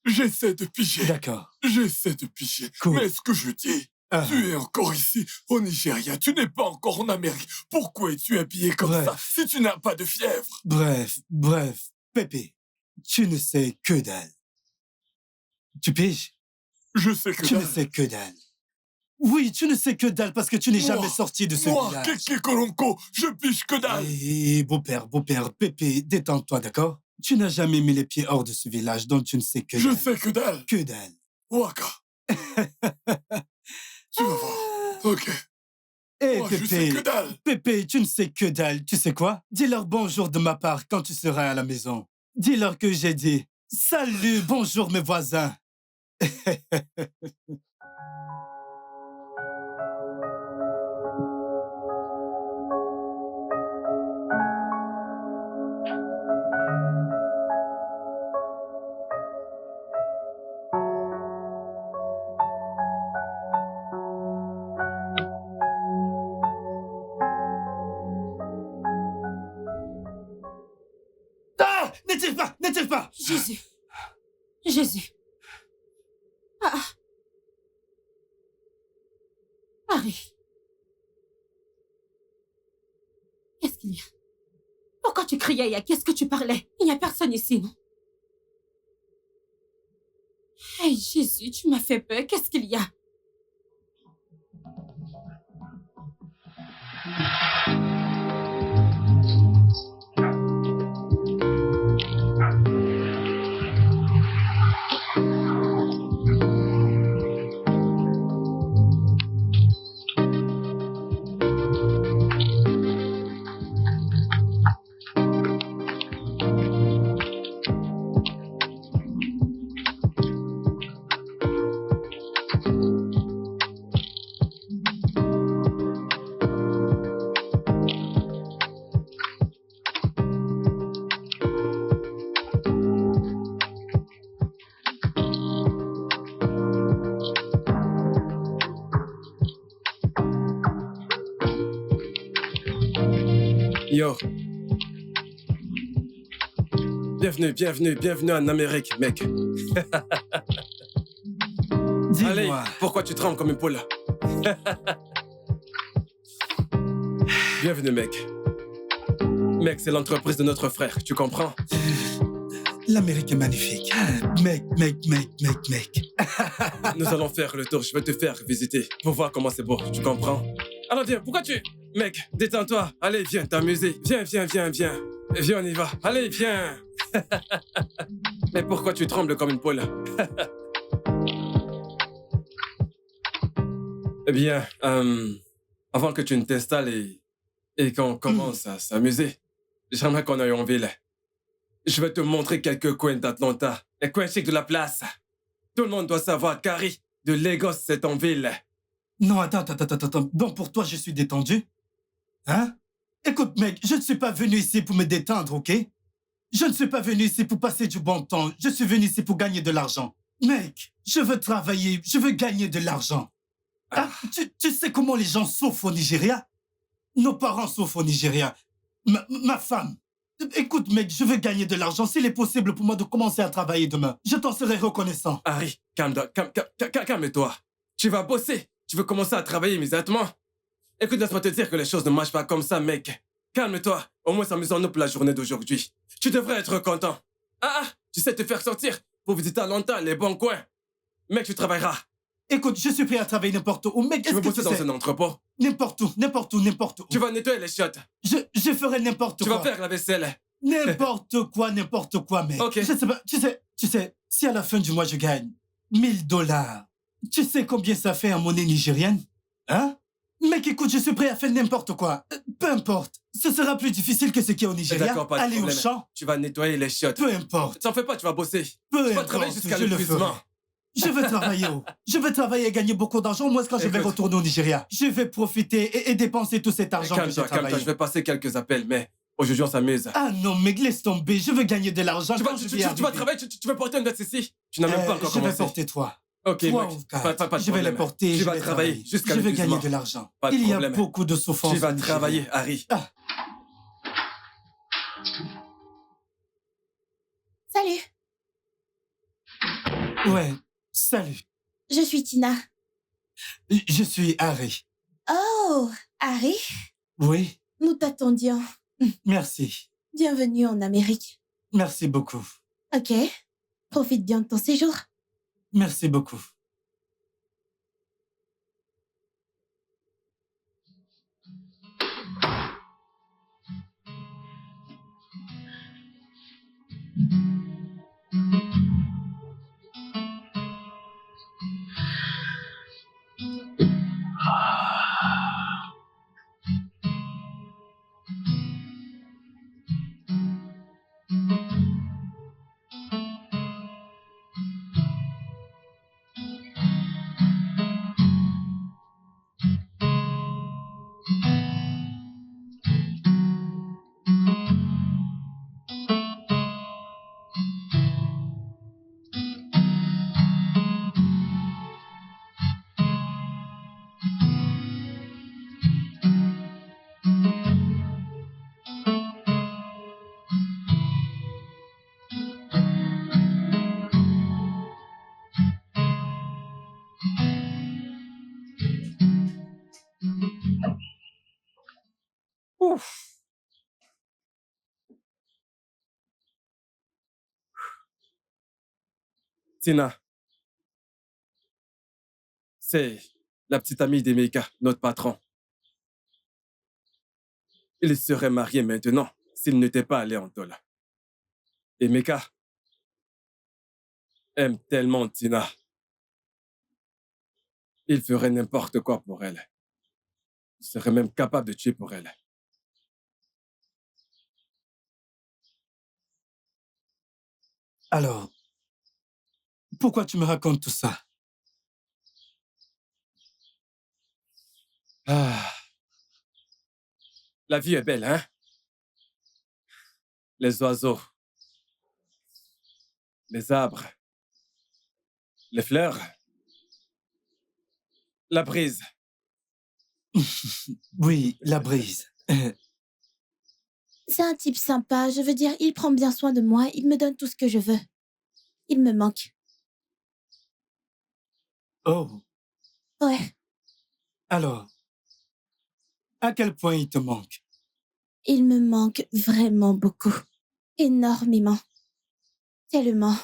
J'essaie de piger. D'accord. J'essaie de piger. Cool. Mais ce que je dis, tu es encore ici, au Nigeria. Tu n'es pas encore en Amérique. Pourquoi es-tu habillé comme ça si tu n'as pas de fièvre? Bref. Pépé, tu ne sais que dalle. Tu piges? Je sais que Tu ne sais que dalle. Oui, tu ne sais que dalle parce que tu n'es jamais sorti de ce village. Moi, Kéké Kolonko, je pige que dalle. Eh, beau-père, Pépé, détends-toi, d'accord? Tu n'as jamais mis les pieds hors de ce village, donc tu ne sais que dalle. Je sais que dalle. Que dalle. Waka. Tu vas voir. Ok. Eh, Moi, je sais que dalle. Pépé, tu ne sais que dalle. Tu sais quoi? Dis-leur bonjour de ma part quand tu seras à la maison. Dis-leur que j'ai dit « Salut, bonjour mes voisins ». N'étire pas! Jésus. Harry. Qu'est-ce qu'il y a? Pourquoi tu criais? À qui est-ce que tu parlais? Il n'y a personne ici, non? Hey, Jésus, tu m'as fait peur. Qu'est-ce qu'il y a? Yo. Bienvenue en Amérique, mec. Allez, Dis-moi. pourquoi tu trembles comme une poule? Bienvenue, mec. Mec, c'est l'entreprise de notre frère, tu comprends? L'Amérique est magnifique. Mec. Nous allons faire le tour. Je vais te faire visiter pour voir comment c'est beau. Tu comprends? Alors viens, pourquoi tu... Mec, détends-toi. Allez, viens t'amuser. Viens. Viens, on y va. Allez, viens. Mais pourquoi tu trembles comme une poule? Eh bien, avant que tu ne t'installes et qu'on commence à s'amuser, j'aimerais qu'on aille en ville. Je vais te montrer quelques coins d'Atlanta, les coins chics de la place. Tout le monde doit savoir qu'Harry de Lagos, c'est en ville. Non, attends. Donc pour toi, je suis détendu? Hein? Écoute, mec, je ne suis pas venu ici pour me détendre, ok? Je ne suis pas venu ici pour passer du bon temps. Je suis venu ici pour gagner de l'argent. Mec, je veux travailler, je veux gagner de l'argent. Ah, tu sais comment les gens souffrent au Nigeria? Nos parents souffrent au Nigeria. Ma femme. Écoute, mec, je veux gagner de l'argent. S'il est possible pour moi de commencer à travailler demain, je t'en serai reconnaissant. Harry, calme-toi. Tu vas bosser. Tu veux commencer à travailler immédiatement. Écoute, laisse-moi te dire que les choses ne marchent pas comme ça, mec. Calme-toi. Au moins, amusons-nous pour la journée d'aujourd'hui. Tu devrais être content. Tu sais te faire sortir pour visiter Atlanta, les bons coins. Mec, tu travailleras. Écoute, je suis prêt à travailler n'importe où. Mec, Tu veux bosser dans un entrepôt? N'importe où. Tu vas nettoyer les chiottes. Je ferai n'importe quoi. Tu vas faire la vaisselle. N'importe quoi, mec. Ok. Je sais pas, tu sais, si à la fin du mois je gagne $1000, tu sais combien ça fait en monnaie nigérienne? Hein? Mec, écoute, je suis prêt à faire n'importe quoi. Peu importe. Ce sera plus difficile que ce qu'il y a au Nigeria. D'accord, pas de Aller au problème. champ. Tu vas nettoyer les chiottes. Peu importe. T'en fais pas, tu vas bosser. Peu Tu vas importe, travailler jusqu'à je le l'épuisement. ferai. Je veux travailler. Je veux travailler et gagner beaucoup d'argent. Moi, quand je vais Écoute. retourner au Nigeria, je vais profiter et dépenser tout cet argent que j'ai Calme-toi, travaillé. je vais passer quelques appels, mais aujourd'hui on s'amuse. Ah non, mec, laisse tomber. Je veux gagner de l'argent. Tu Quand je vais vas arriver. travailler, tu vas porter une veste ici. Tu n'as même pas encore Je vais commencé. porter toi. Ok, Toi mec, ou quatre. pas de Je vais les problème. porter. Tu je vas vais travailler jusqu'à Je vais l'épuisement. gagner de l'argent. Pas de Il y a problème. beaucoup de souffrance. Tu vas au Nigeria. travailler, Harry. Salut, Ouais, salut. je suis Tina. Je suis Harry. Oh, Harry, Oui, nous t'attendions. merci. Bienvenue en Amérique. Merci beaucoup. Ok, profite bien de ton séjour. Merci beaucoup. Tina, c'est la petite amie d'Emeka, notre patron. Il serait marié maintenant s'il n'était pas allé en Tola. Emeka aime tellement Tina. Il ferait n'importe quoi pour elle. Il serait même capable de tuer pour elle. Alors, pourquoi tu me racontes tout ça? La vie est belle, hein? Les oiseaux, les arbres, les fleurs, la brise. Oui, la brise. C'est un type sympa, je veux dire, il prend bien soin de moi, il me donne tout ce que je veux. Il me manque. Oh, Ouais, alors, à quel point il te manque? il me manque vraiment beaucoup. Énormément. Tellement.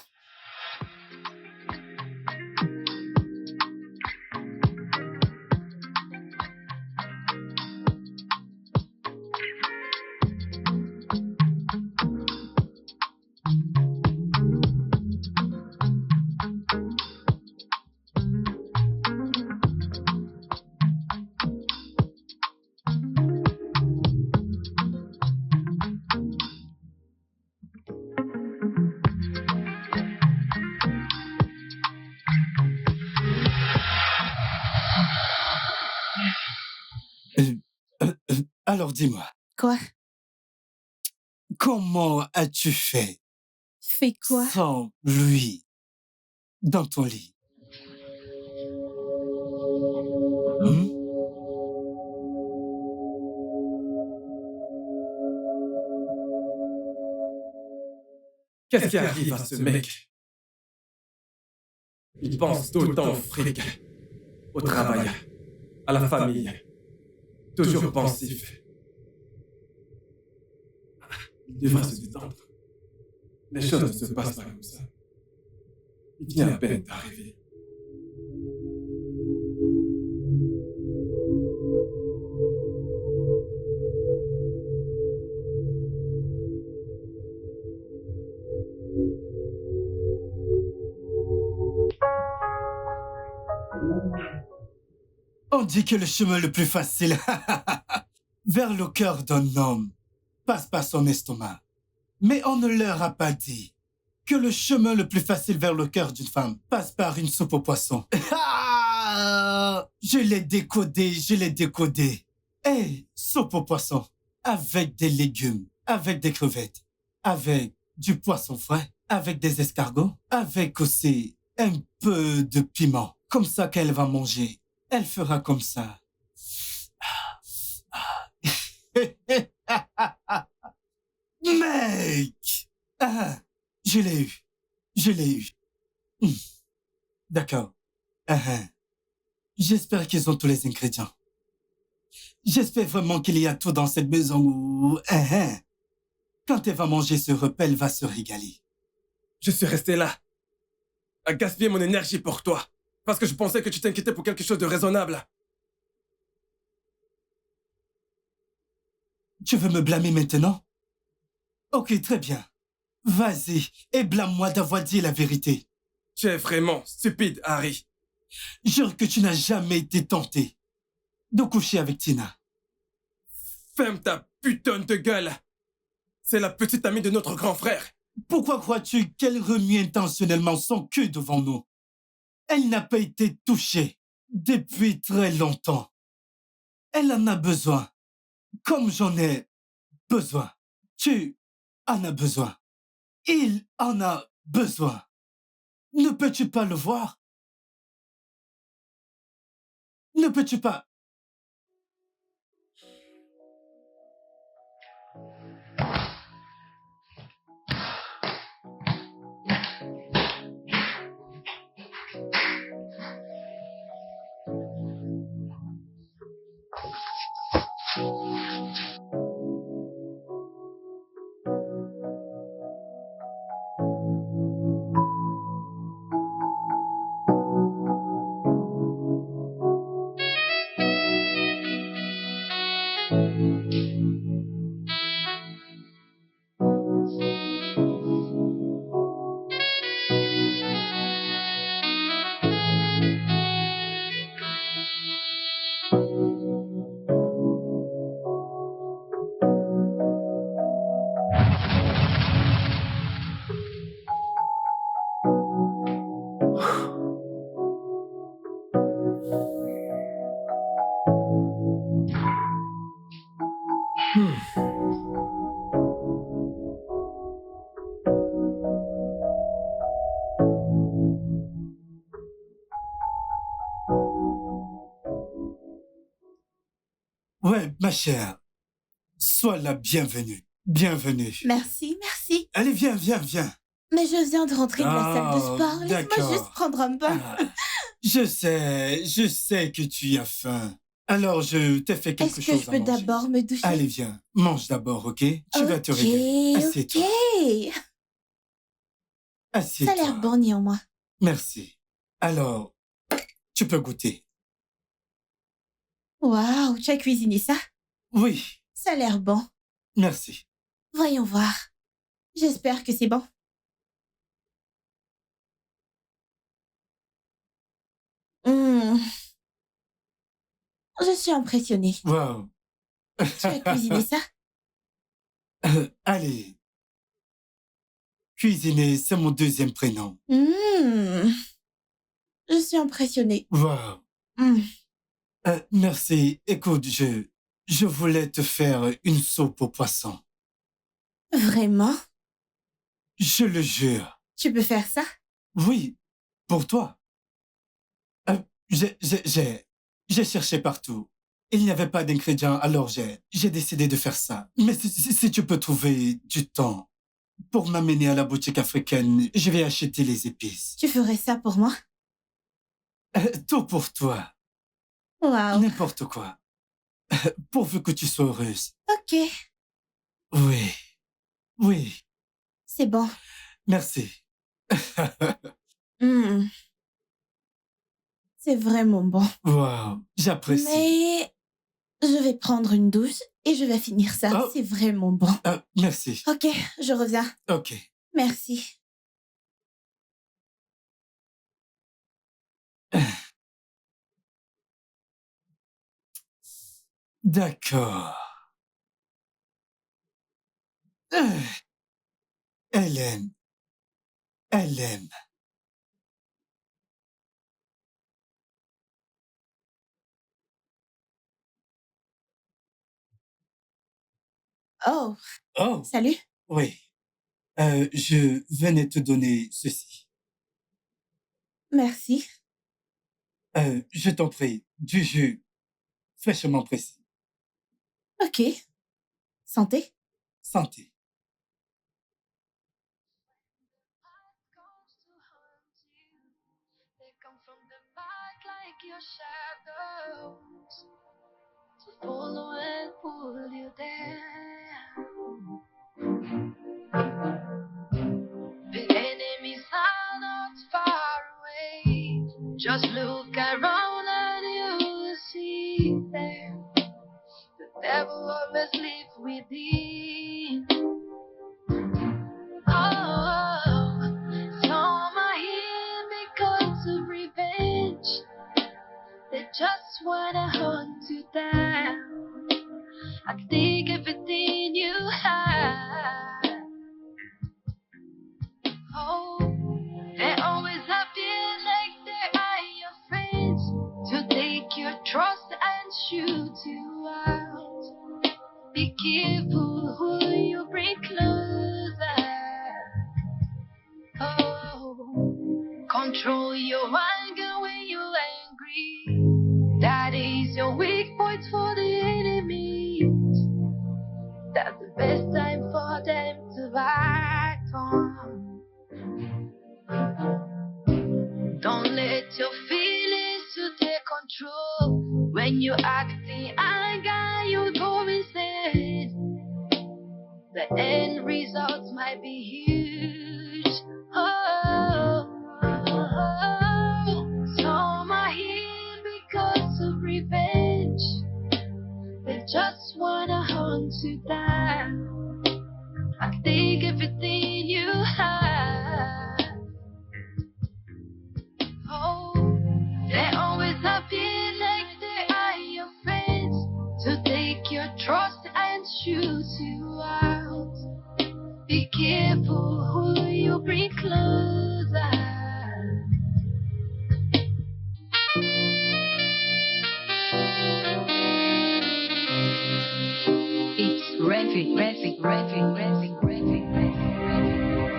Alors dis-moi, Quoi? comment as-tu fait Fais quoi? sans lui dans ton lit? Hmm? Qu'est-ce qui arrive à ce mec? Il pense tout le temps au fric, au travail, à la famille. Toujours pensif. Il devrait se détendre. Les choses ne se passent pas comme ça. Il vient à peine d'arriver. On dit que le chemin le plus facile vers le cœur d'un homme passe par son estomac. Mais on ne leur a pas dit que le chemin le plus facile vers le cœur d'une femme passe par une soupe au poisson. Je l'ai décodé, je l'ai décodé. Soupe au poisson, avec des légumes, avec des crevettes, avec du poisson frais, avec des escargots, avec aussi un peu de piment. Comme ça qu'elle va manger. Elle fera comme ça. Mec! Je l'ai eu. Je l'ai eu. D'accord. J'espère qu'ils ont tous les ingrédients. J'espère vraiment qu'il y a tout dans cette maison où... Quand elle va manger ce repas, elle va se régaler. Je suis resté là, à gaspiller mon énergie pour toi, parce que je pensais que tu t'inquiétais pour quelque chose de raisonnable. Tu veux me blâmer maintenant? Ok, très bien. Vas-y et blâme-moi d'avoir dit la vérité. Tu es vraiment stupide, Harry. Jure que tu n'as jamais été tenté de coucher avec Tina. Ferme ta putain de gueule. C'est la petite amie de notre grand frère. Pourquoi crois-tu qu'elle remue intentionnellement son cul devant nous? Elle n'a pas été touchée depuis très longtemps. Elle en a besoin, comme j'en ai besoin. Tu en as besoin. Il en a besoin. Ne peux-tu pas le voir? Ne peux-tu pas? Ouais, ma chère, sois la bienvenue. Bienvenue. Merci, merci. Allez, viens, viens, viens. Mais je viens de rentrer de la salle de Oh, sport. Laisse-moi d'accord. juste prendre un bain. Je sais que tu as faim. Alors, je t'ai fait quelque Est-ce que chose je à peux manger. d'abord me doucher? Allez, viens, mange d'abord, ok? Tu vas te régaler. Ok, Assieds-toi. ok. Ça a Assieds-toi. l'air bon néanmoins. Merci. Alors, tu peux goûter. Waouh, tu as cuisiné ça? Oui, Ça a l'air bon. merci. Voyons voir. J'espère que c'est bon. Hmm. Je suis impressionnée. Wow. Tu as cuisiné ça? Allez. Cuisiner, c'est mon deuxième prénom. Hmm. Je suis impressionnée. Wow. Hmm. Merci. Écoute, je voulais te faire une soupe au poisson. Vraiment? Je le jure. Tu peux faire ça? Oui, pour toi. J'ai cherché partout. Il n'y avait pas d'ingrédients, alors j'ai décidé de faire ça. Mais si tu peux trouver du temps pour m'amener à la boutique africaine, je vais acheter les épices. Tu ferais ça pour moi? Tout pour toi. Waouh. N'importe quoi. Pourvu que tu sois heureuse. Ok, Oui. Oui. c'est bon. Merci. Hmm. C'est vraiment bon. Wow, j'apprécie. Mais je vais prendre une douche et je vais finir ça. Oh. C'est vraiment bon. Merci. Ok, je reviens. Ok. Merci. D'accord. Hélène. Hélène. Oh, Oh, salut. oui. Je venais te donner ceci. Merci. Je t'en prie, du jus fraîchement pressé. Ok. Santé. Santé. They come from the back like your shadows to follow and pull you down. The enemies are not far away. Just look around and you'll see them. The devil always lives within. Oh, some are here because of revenge. They just wanna hunt you down. I can take everything you have. Oh, they always appear like they are your friends to take your trust and shoot you out. Be careful who you bring closer. Oh, control your anger when you're angry. That is your weak point for the enemies. That's the best time for them to act on. Don't let your feelings to take control. When you act in anger, you go insane. The end results might be huge. Oh, some are here because of revenge. They just wanna hunt you down. I can take everything you have. Oh, they always appear like they are your friends to take your trust and shoot you out. Be careful who you bring closer. It's Refi, Refi, Refi, Refi, Refi, Refi,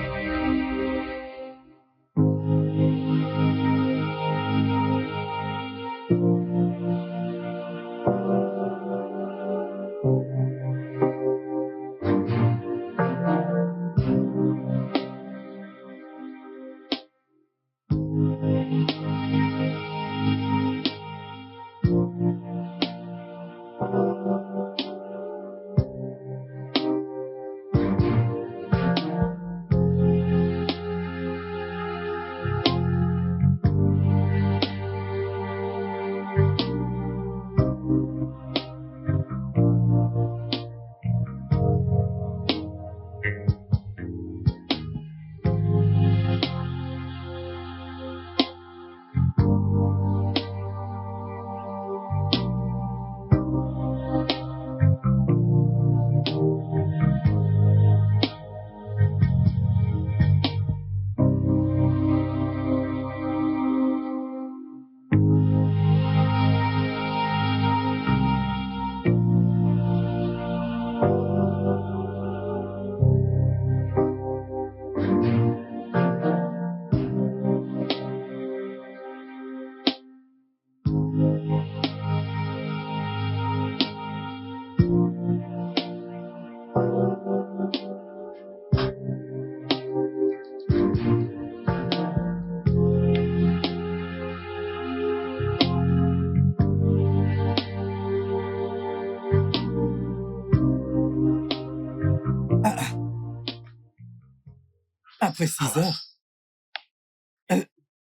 Après 6 heures.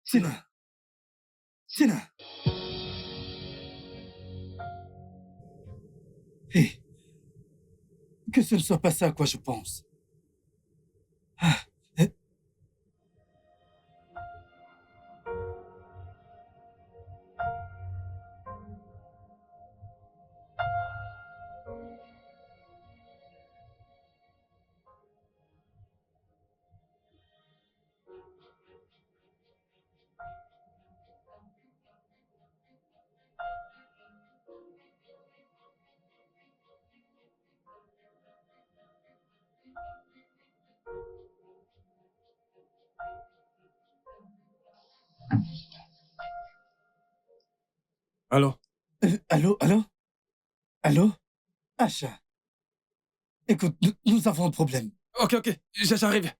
Tina. Tina. Hé. Que ce ne soit pas ça à quoi je pense. Ah. Allô? Allô? Allô? Asha. Écoute, nous avons un problème. Ok, j'arrive.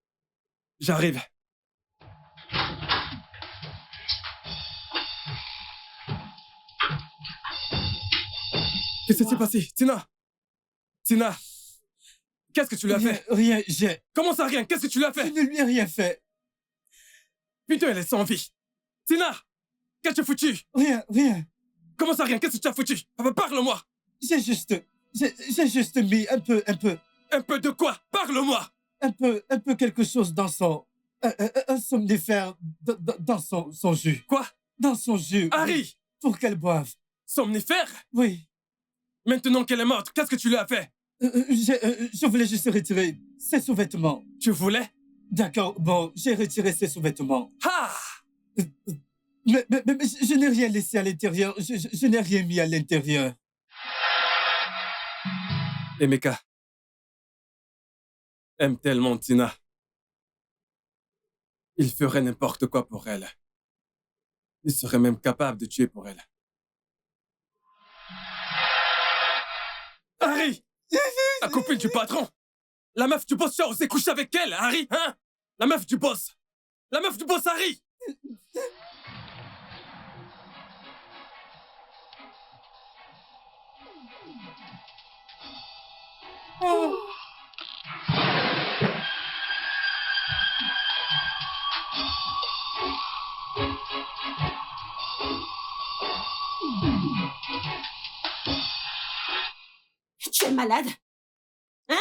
J'arrive. Qu'est-ce qui s'est passé? Tina! Qu'est-ce que tu lui as fait? Rien, j'ai... Comment ça, rien? Qu'est-ce que tu lui as fait? Je ne lui ai rien fait. Putain, elle est sans vie. Tina! Qu'est-ce que tu as foutu? Rien. Comment ça, rien? Qu'est-ce que tu as foutu? Papa, parle-moi! J'ai juste mis un peu... Un peu de quoi? Parle-moi! Un peu quelque chose dans son... un somnifère dans son jus. Quoi? Dans son jus. Harry! Pour qu'elle boive. Somnifère? Oui. Maintenant qu'elle est morte, qu'est-ce que tu lui as fait? Je voulais juste retirer ses sous-vêtements. Tu voulais? D'accord, bon, j'ai retiré ses sous-vêtements. Ah! Mais je n'ai rien laissé à l'intérieur. Je n'ai rien mis à l'intérieur. Emeka aime tellement Tina. Il ferait n'importe quoi pour elle. Il serait même capable de tuer pour elle. Harry! La copine du patron! La meuf du boss, tu as osé coucher avec elle, Harry, hein? La meuf du boss! La meuf du boss, Harry! Oh. Tu es malade? Hein?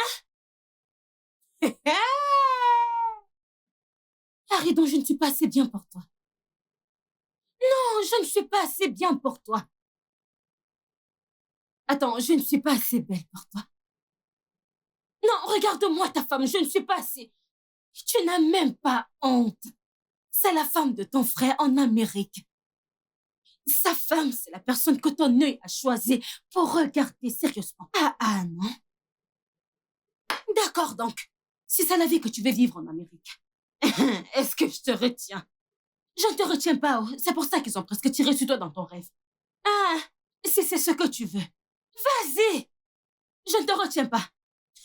Harry, donc je ne suis pas assez bien pour toi. Non, je ne suis pas assez bien pour toi. Attends, je ne suis pas assez belle pour toi. Non, regarde-moi ta femme, je ne suis pas assez... Tu n'as même pas honte. C'est la femme de ton frère en Amérique. Sa femme, c'est la personne que ton œil a choisie pour regarder sérieusement. Ah, non. D'accord, donc. Si c'est la vie que tu veux vivre en Amérique, est-ce que je te retiens? Je ne te retiens pas. C'est pour ça qu'ils ont presque tiré sur toi dans ton rêve. Ah, si c'est ce que tu veux, vas-y. Je ne te retiens pas.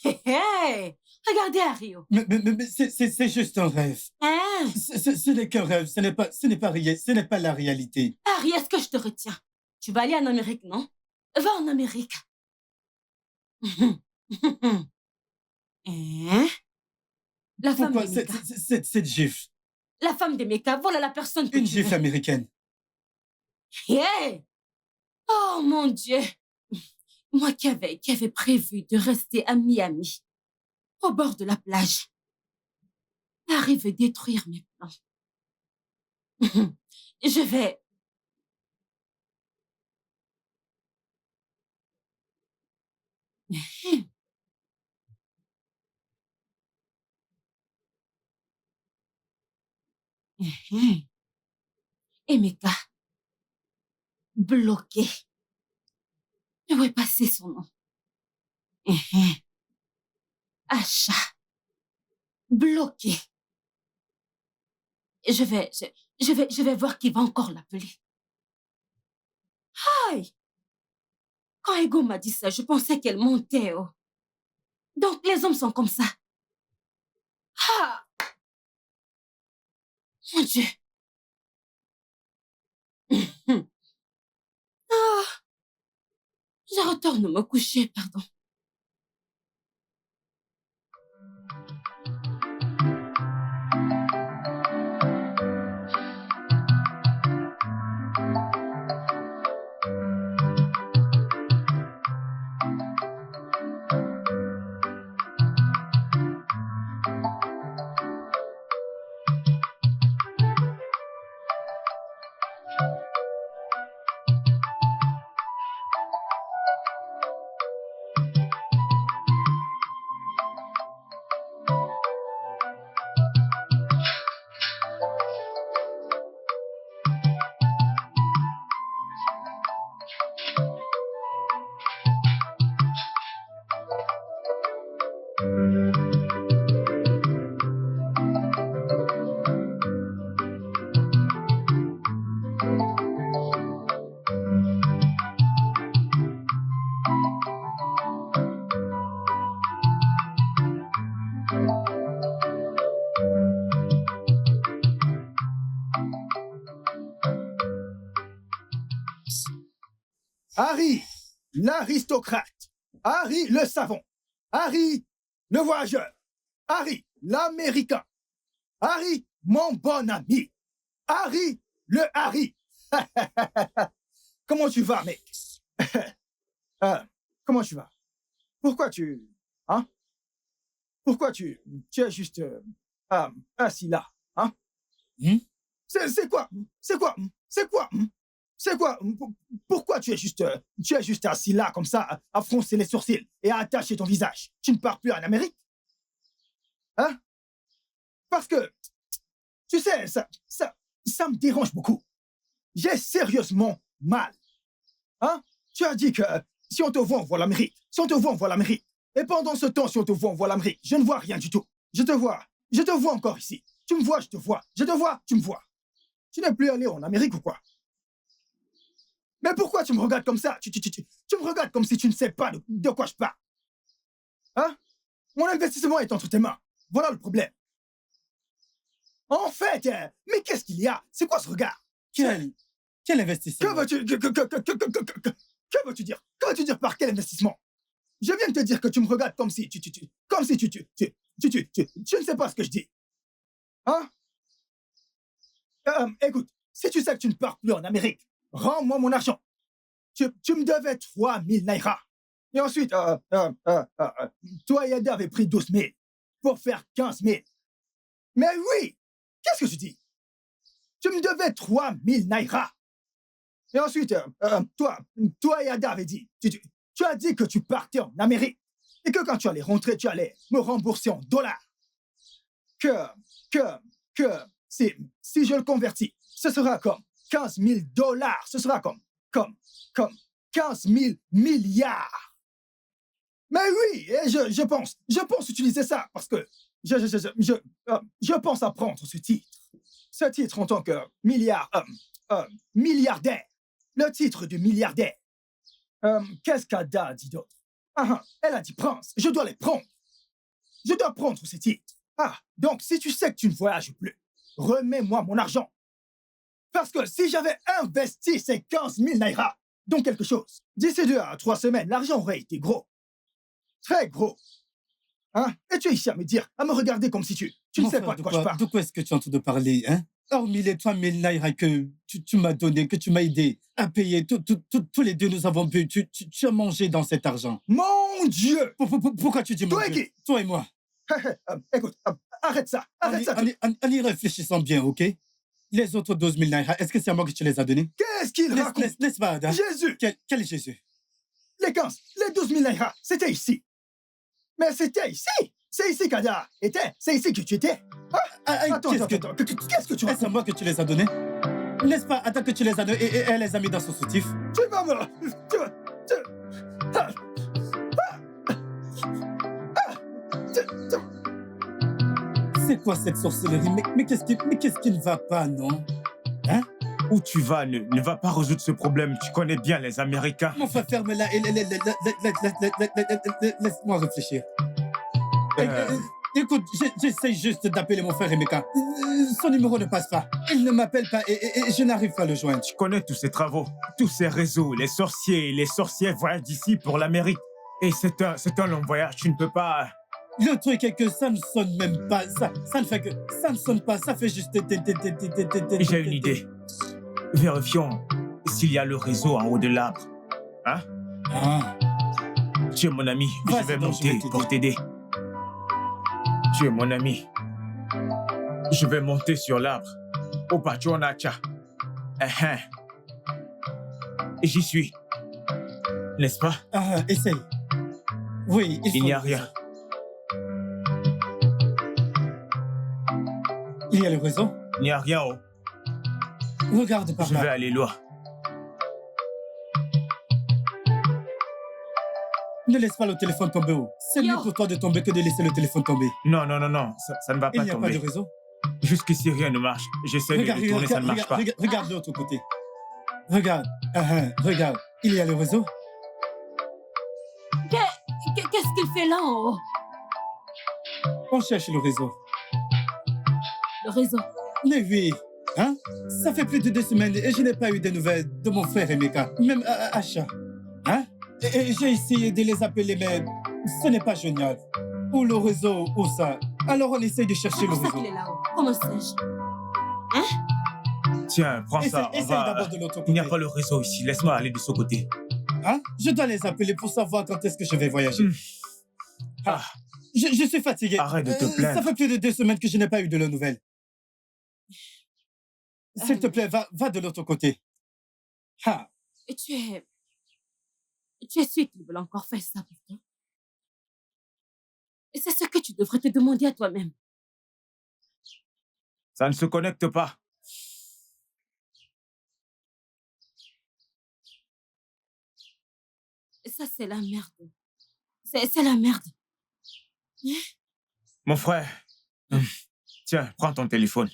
Hey, regardez Ario. Mais c'est juste un rêve. Hein? Ce n'est qu'un rêve, ce n'est pas la réalité. Harry, est-ce que je te retiens? Tu vas aller en Amérique, non? Va en Amérique. Hein? La femme Pourquoi d'Emeka. cette gifle? La femme d'Emeka, voilà la personne que Une tu gifle veux. américaine. Hey! Oh mon Dieu! Moi qui avais prévu de rester à Miami, au bord de la plage, arrive à détruire mes plans. Je vais... Emeka, bloqué. Où est passé son nom? Achat, bloqué. Je vais voir qui va encore l'appeler. Aïe! Quand Ego m'a dit ça, je pensais qu'elle montait. Oh. Donc les hommes sont comme ça. Ah! Mon Dieu. Ah! Je retourne me coucher, pardon. Harry, l'aristocrate. Harry, le savant. Harry, le voyageur. Harry, l'américain. Harry, mon bon ami. Harry, le Harry. Comment tu vas, mec? Comment tu vas? Pourquoi tu... Hein? Pourquoi tu es juste assis là? Hein? C'est quoi? C'est quoi? C'est quoi? C'est quoi? Pourquoi tu es juste assis là comme ça, à froncer les sourcils et à attacher ton visage? Tu ne pars plus en Amérique? Hein? Parce que, tu sais, ça me dérange beaucoup. J'ai sérieusement mal. Hein? Tu as dit que si on te voit, on voit l'Amérique. Si on te voit, on voit l'Amérique. Et pendant ce temps, si on te voit, on voit l'Amérique. Je ne vois rien du tout. Je te vois encore ici. Tu me vois, je te vois. Je te vois, tu me vois. Tu n'es plus allé en Amérique ou quoi? Mais pourquoi tu me regardes comme ça? Tu me regardes comme si tu ne sais pas de quoi je parle. Hein? Mon investissement est entre tes mains. Voilà le problème. En fait, mais qu'est-ce qu'il y a? C'est quoi ce regard? Quel investissement? Que veux-tu dire? Que veux-tu dire par quel investissement? Je viens de te dire que tu me regardes comme si tu ne sais pas ce que je dis. Hein? Écoute, si tu sais que tu ne pars plus en Amérique, rends-moi mon argent. Tu me devais 3000 naira. Et ensuite, toi et Ada avez pris 12 000 pour faire 15 000. Mais oui, qu'est-ce que tu dis? Tu me devais 3000 naira. Et ensuite, toi et Ada avez dit, tu as dit que tu partais en Amérique et que quand tu allais rentrer, tu allais me rembourser en dollars. Si je le convertis, ce sera comme 15 000 dollars. Ce sera comme 15 000 milliards. Mais oui, et je pense utiliser ça parce que je pense apprendre ce titre. Ce titre en tant que milliardaire. Le titre de milliardaire. Qu'est-ce qu'Ada a dit d'autre? Elle a dit prince. Je dois les prendre. Je dois prendre ces titres. Donc si tu sais que tu ne voyages plus, remets-moi mon argent. Parce que si j'avais investi ces 15 000 naira dans quelque chose, d'ici 2 à 3 semaines, l'argent aurait été gros. Très gros. Hein? Et tu es ici à me regarder comme si tu ne sais pas de quoi je parle. De quoi est-ce que tu es en train de parler, hein? Hormis les 3000 naira que tu m'as donné, que tu m'as aidé à payer, tous les deux nous avons bu, tu as mangé dans cet argent. Mon Dieu! Pourquoi tu dis mon Dieu? Toi et moi. Écoute, arrête ça. En y réfléchissant bien, ok? Les autres 12 000 naira, est-ce que c'est à moi que tu les as donnés? Qu'est-ce qu'il raconte? Laisse pas, Ada. Jésus! Quel Jésus? Les 12 000 naira, c'était ici. Mais c'était ici. C'est ici qu'Ada était. C'est ici que tu étais. Attends, qu'est-ce que tu racontes? C'est à moi que tu les as donnés? N'est-ce pas Ada que tu les as donnés et elle les a mis dans son soutif? Tu vas me... C'est quoi cette sorcellerie? Mais qu'est-ce qui ne va pas, non? Hein? Où tu vas ne va pas résoudre ce problème. Tu connais bien les Américains. Mon frère, ferme-la et laisse-moi réfléchir. Écoute, j'essaie juste d'appeler mon frère Emeka. Son numéro ne passe pas. Il ne m'appelle pas et je n'arrive pas à le joindre. Tu connais tous ces travaux, tous ces réseaux, les sorciers voyagent d'ici pour l'Amérique. Et c'est un long voyage, tu ne peux pas... Le truc est que ça ne sonne même pas. Ça ne fait que... Ça ne sonne pas, ça fait juste... J'ai une idée. Vérifions s'il y a le réseau en haut de l'arbre. Hein? Tu es mon ami, je vais monter pour t'aider. Tu es mon ami. Je vais monter sur l'arbre. Au Pachonacha. Et j'y suis. N'est-ce pas? Essaye. Oui, il n'y a rien. Il y a le réseau? Il n'y a rien, oh. Regarde par là. Je vais aller loin. Ne laisse pas le téléphone tomber haut. C'est mieux pour toi de tomber que de laisser le téléphone tomber. Non. Ça ne va pas tomber. Il n'y a pas de réseau? Jusqu'ici, rien ne marche. J'essaie de détourner, ça ne marche pas. Regarde de l'autre côté. Regarde. Regarde. Il y a le réseau? Qu'est-ce qu'il fait là en haut? On cherche le réseau. Le réseau? Mais oui. Hein? Ça fait plus de 2 semaines et je n'ai pas eu de nouvelles de mon frère Emeka. Même Acha. Et j'ai essayé de les appeler, mais ce n'est pas génial. Ou le réseau, ou ça. Alors on essaye de chercher le C'est ça réseau. qu'il est là-haut. Comment sais-je? Tiens, prends ça. Essaye d'abord de l'autre côté. Il n'y a pas le réseau ici. Laisse-moi aller de ce côté. Hein? Je dois les appeler pour savoir quand est-ce que je vais voyager. Ah, Je suis fatigué. Arrête de te plaindre. Ça fait plus de 2 semaines que je n'ai pas eu de leurs nouvelles. S'il te plaît, va de l'autre côté. Ah, Et tu es sûr qu'ils veulent encore faire ça pour toi? Et c'est ce que tu devrais te demander à toi-même. ça ne se connecte pas. Et ça, c'est la merde. C'est la merde. Mon frère, tiens, prends ton téléphone.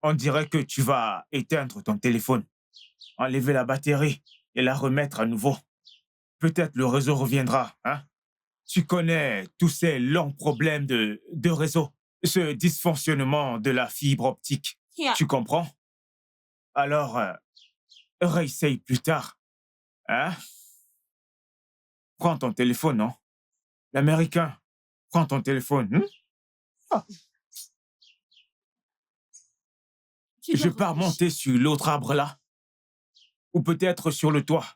On dirait que tu vas éteindre ton téléphone, enlever la batterie et la remettre à nouveau. Peut-être le réseau reviendra, hein? Tu connais tous ces longs problèmes de réseau, ce dysfonctionnement de la fibre optique. Yeah. Tu comprends? Alors, réessaye plus tard, hein? Prends ton téléphone, non? L'Américain, prends ton téléphone. Tu dois Je pars réfléchir. monter sur l'autre arbre là. Ou peut-être sur le toit.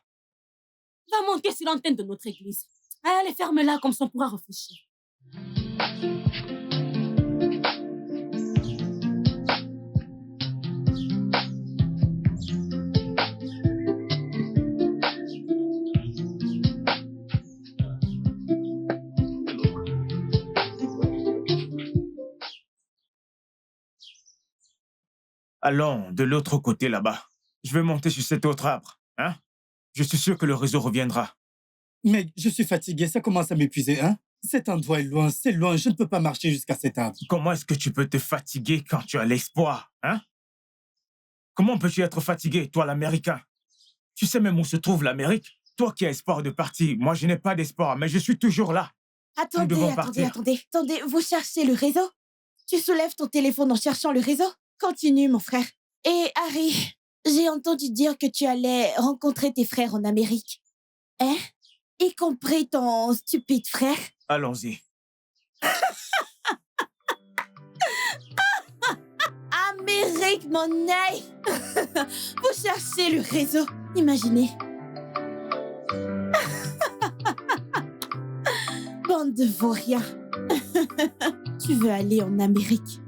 Va monter sur l'antenne de notre église. Allez, ferme-la comme ça on pourra réfléchir. Allons de l'autre côté là-bas. Je vais monter sur cet autre arbre, hein? Je suis sûr que le réseau reviendra. mec, je suis fatigué, ça commence à m'épuiser, hein? Cet endroit est loin, c'est loin, je ne peux pas marcher jusqu'à cet arbre. Comment est-ce que tu peux te fatiguer quand tu as l'espoir, hein? Comment peux-tu être fatigué, toi l'Américain? Tu sais même où se trouve l'Amérique? Toi qui as espoir de partir, moi je n'ai pas d'espoir, mais je suis toujours là. devons partir. Attendez, vous cherchez le réseau? Tu soulèves ton téléphone en cherchant le réseau? Continue, mon frère. Et Harry, j'ai entendu dire que tu allais rencontrer tes frères en Amérique. Hein? Y compris ton stupide frère? Allons-y. Amérique, mon œil! Vous cherchez le réseau. Imaginez. Bande de vauriens. Tu veux aller en Amérique.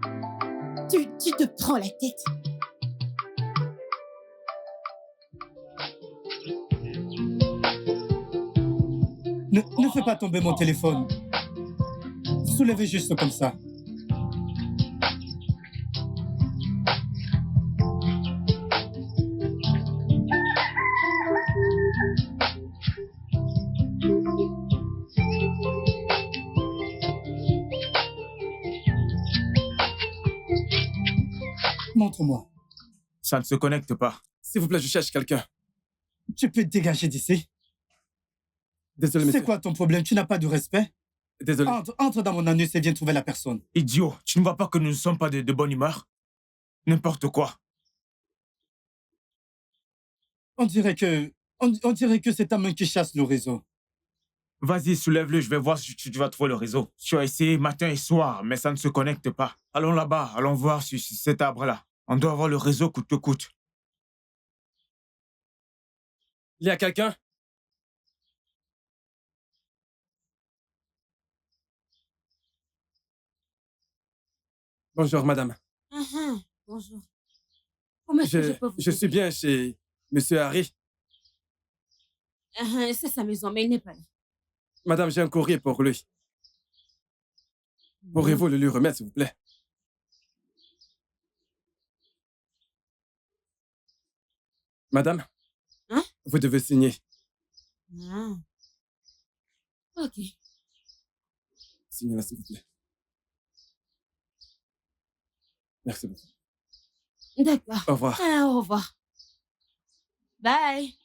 Tu te prends la tête. Ne fais pas tomber mon téléphone. Soulevez juste comme ça. Montre-moi. Ça ne se connecte pas. S'il vous plaît, je cherche quelqu'un. Tu peux te dégager d'ici. Désolé, monsieur. C'est quoi ton problème? Tu n'as pas de respect? Désolé. Entre dans mon anus et viens trouver la personne. Idiot, tu ne vois pas que nous ne sommes pas de bonne humeur? N'importe quoi. On dirait que c'est ta main qui chasse le réseau. Vas-y, soulève-le, je vais voir si tu vas trouver le réseau. Tu as essayé matin et soir, mais ça ne se connecte pas. Allons là-bas, allons voir sur cet arbre-là. On doit avoir le réseau coûte que coûte. Il y a quelqu'un? Bonjour, madame. Bonjour. Comment est-ce que je peux vous Je suis aider? bien chez monsieur Harry. C'est sa maison, mais il n'est pas là. Madame, j'ai un courrier pour lui. Pourriez-vous le lui remettre, s'il vous plaît? Madame? Hein? Vous devez signer. Ah. Ok. Signez-la, s'il vous plaît. Merci beaucoup. D'accord. Au revoir. Ah, au revoir. Bye.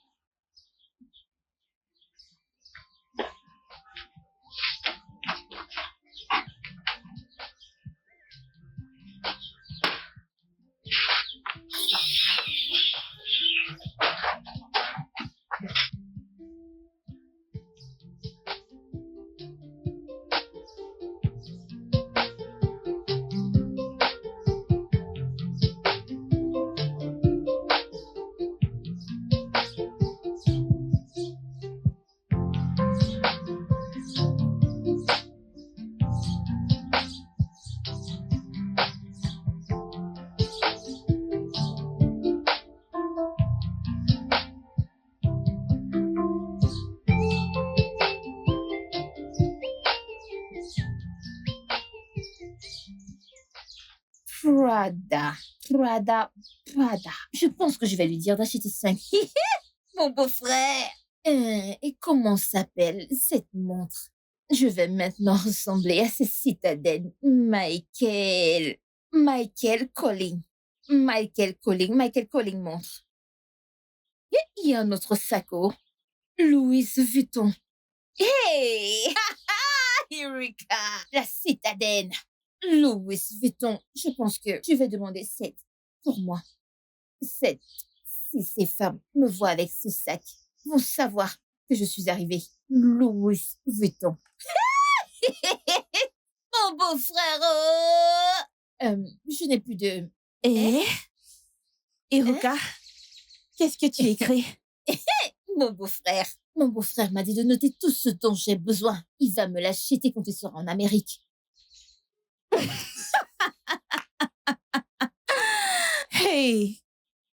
Prada. Je pense que je vais lui dire d'acheter 5. Mon beau-frère. Et comment s'appelle cette montre? Je vais maintenant ressembler à cette citadine. Michael Colling montre. Et il y a un autre saco. Louis Vuitton. Hey! Eureka! La citadine. Louis Vuitton. Je pense que je vais demander 7 pour moi. 7. Si ces femmes me voient avec ce sac, vont savoir que je suis arrivée. Louis Vuitton. Mon beau-frère. Je n'ai plus de... Eureka, qu'est-ce que tu écris? Mon beau-frère m'a dit de noter tout ce dont j'ai besoin. Il va me l'acheter quand il sera en Amérique. Hey,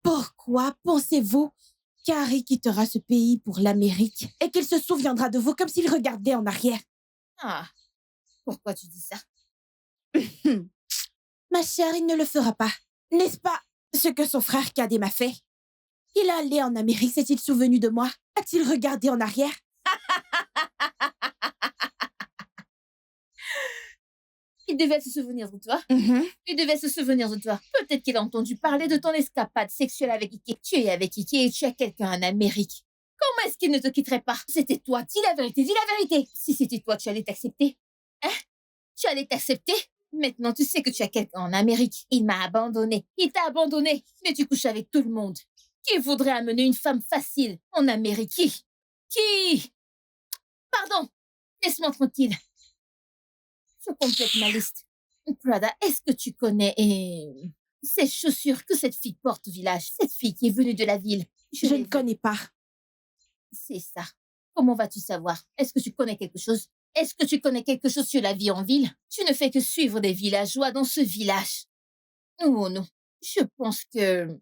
pourquoi pensez-vous qu'Harry quittera ce pays pour l'Amérique et qu'il se souviendra de vous comme s'il regardait en arrière? Ah, pourquoi tu dis ça? Ma chère, il ne le fera pas. N'est-ce pas ce que son frère Cadet m'a fait? Il est allé en Amérique, s'est-il souvenu de moi? A-t-il regardé en arrière? Il devait se souvenir de toi. Il devait se souvenir de toi. Peut-être qu'il a entendu parler de ton escapade sexuelle avec Ike. Tu es avec Ike et tu as quelqu'un en Amérique. Comment est-ce qu'il ne te quitterait pas? C'était toi. Dis la vérité, dis la vérité. Si c'était toi, tu allais t'accepter. Hein? Tu allais t'accepter? Maintenant, tu sais que tu as quelqu'un en Amérique. Il m'a abandonné. Il t'a abandonné. Mais tu couches avec tout le monde. Qui voudrait amener une femme facile en Amérique? Qui? Pardon. Laisse-moi tranquille. Je complète ma liste. Prada, est-ce que tu connais ces chaussures que cette fille porte au village? Cette fille qui est venue de la ville. Je ne connais pas. C'est ça. Comment vas-tu savoir? Est-ce que tu connais quelque chose? Est-ce que tu connais quelque chose sur la vie en ville? Tu ne fais que suivre des villageois dans ce village. Oh non. Je pense que...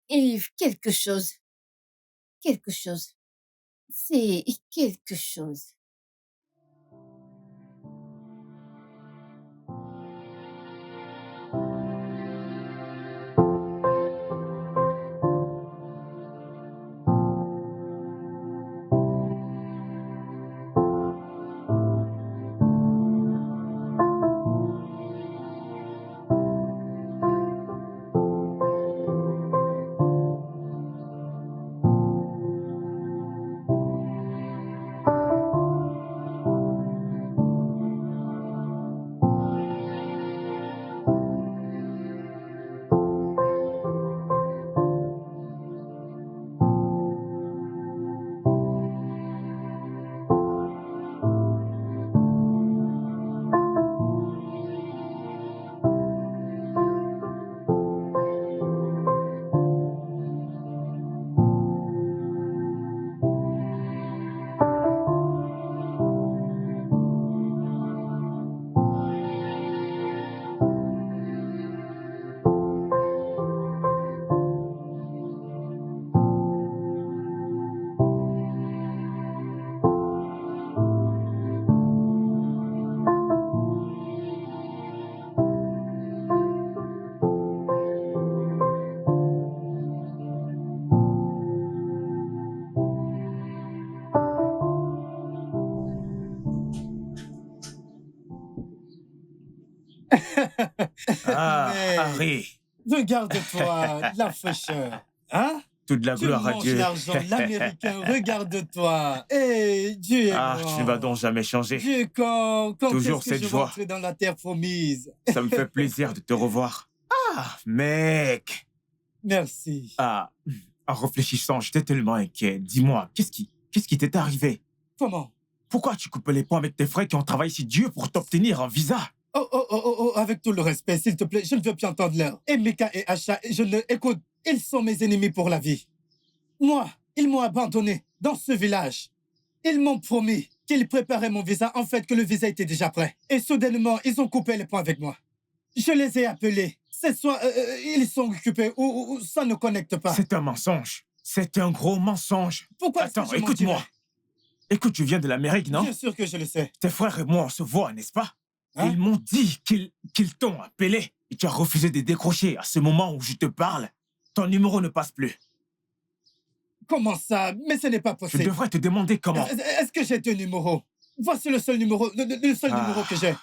quelque chose. Quelque chose. C'est quelque chose. Ah, Mais Harry, regarde-toi, la fraîcheur. Hein? toute la Tu gloire à manges Dieu. l'argent de l'américain, regarde-toi. Et Dieu est Ah, mort. tu ne vas donc jamais changer. Dieu, quand Toujours est-ce que cette je joie. rentrerai dans la terre promise? Ça me fait plaisir de te revoir. Ah, mec. Merci. Ah, en réfléchissant, j'étais tellement inquiet. Dis-moi, qu'est-ce qui t'est arrivé? Comment? Pourquoi tu coupes les ponts avec tes frères qui ont travaillé si dur pour t'obtenir un visa? Oh, avec tout le respect, s'il te plaît, je ne veux plus entendre l'heure. Et Mika et Asha, écoute, ils sont mes ennemis pour la vie. Moi, ils m'ont abandonné dans ce village. Ils m'ont promis qu'ils préparaient mon visa, en fait que le visa était déjà prêt. Et soudainement, ils ont coupé les ponts avec moi. Je les ai appelés. C'est soit ils sont occupés ou ça ne connecte pas. C'est un mensonge. C'est un gros mensonge. Pourquoi est-ce que Attends, je écoute-moi. mentirais? Écoute, tu viens de l'Amérique, non? Bien sûr que je le sais. Tes frères et moi, on se voit, n'est-ce pas? Hein? Ils m'ont dit qu'ils t'ont appelé. Et tu as refusé de décrocher. À ce moment où je te parle, ton numéro ne passe plus. Comment ça? Mais ce n'est pas Je possible. devrais te demander comment. Est-ce que j'ai 2 numéros? Voici le seul numéro, le seul numéro que j'ai.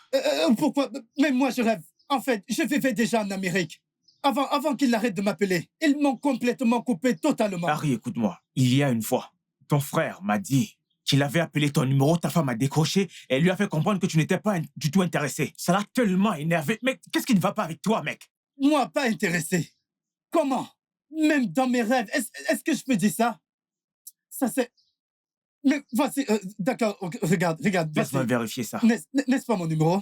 Pourquoi? Mais moi, je rêve. En fait, je vivais déjà en Amérique. Avant qu'ils n'arrêtent de m'appeler. Ils m'ont complètement coupé totalement. Harry, écoute-moi. Il y a une fois, ton frère m'a dit qu'il avait appelé ton numéro, ta femme a décroché et lui a fait comprendre que tu n'étais pas du tout intéressé. Ça l'a tellement énervé. Mais qu'est-ce qui ne va pas avec toi, mec? Moi, pas intéressé. Comment? Même dans mes rêves. Est-ce que je peux dire ça? Ça, c'est... Mais voici... D'accord, regarde. Laisse-moi vérifier ça. N'est-ce pas mon numéro?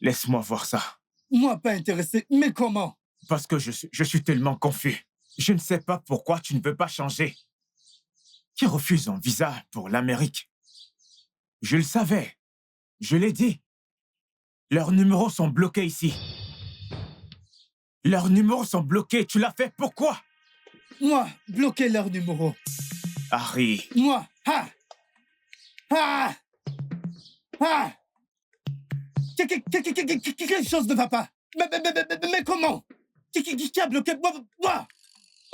Laisse-moi voir ça. Moi, pas intéressé. Mais comment? Parce que je suis tellement confus. Je ne sais pas pourquoi tu ne peux pas changer. Qui refuse un visa pour l'Amérique? Je le savais. Je l'ai dit. Leurs numéros sont bloqués ici. Leurs numéros sont bloqués. Tu l'as fait pourquoi? Moi, bloquer leurs numéros. Harry. Moi, Quelque chose ne va pas. Mais comment? Qui a bloqué? Moi.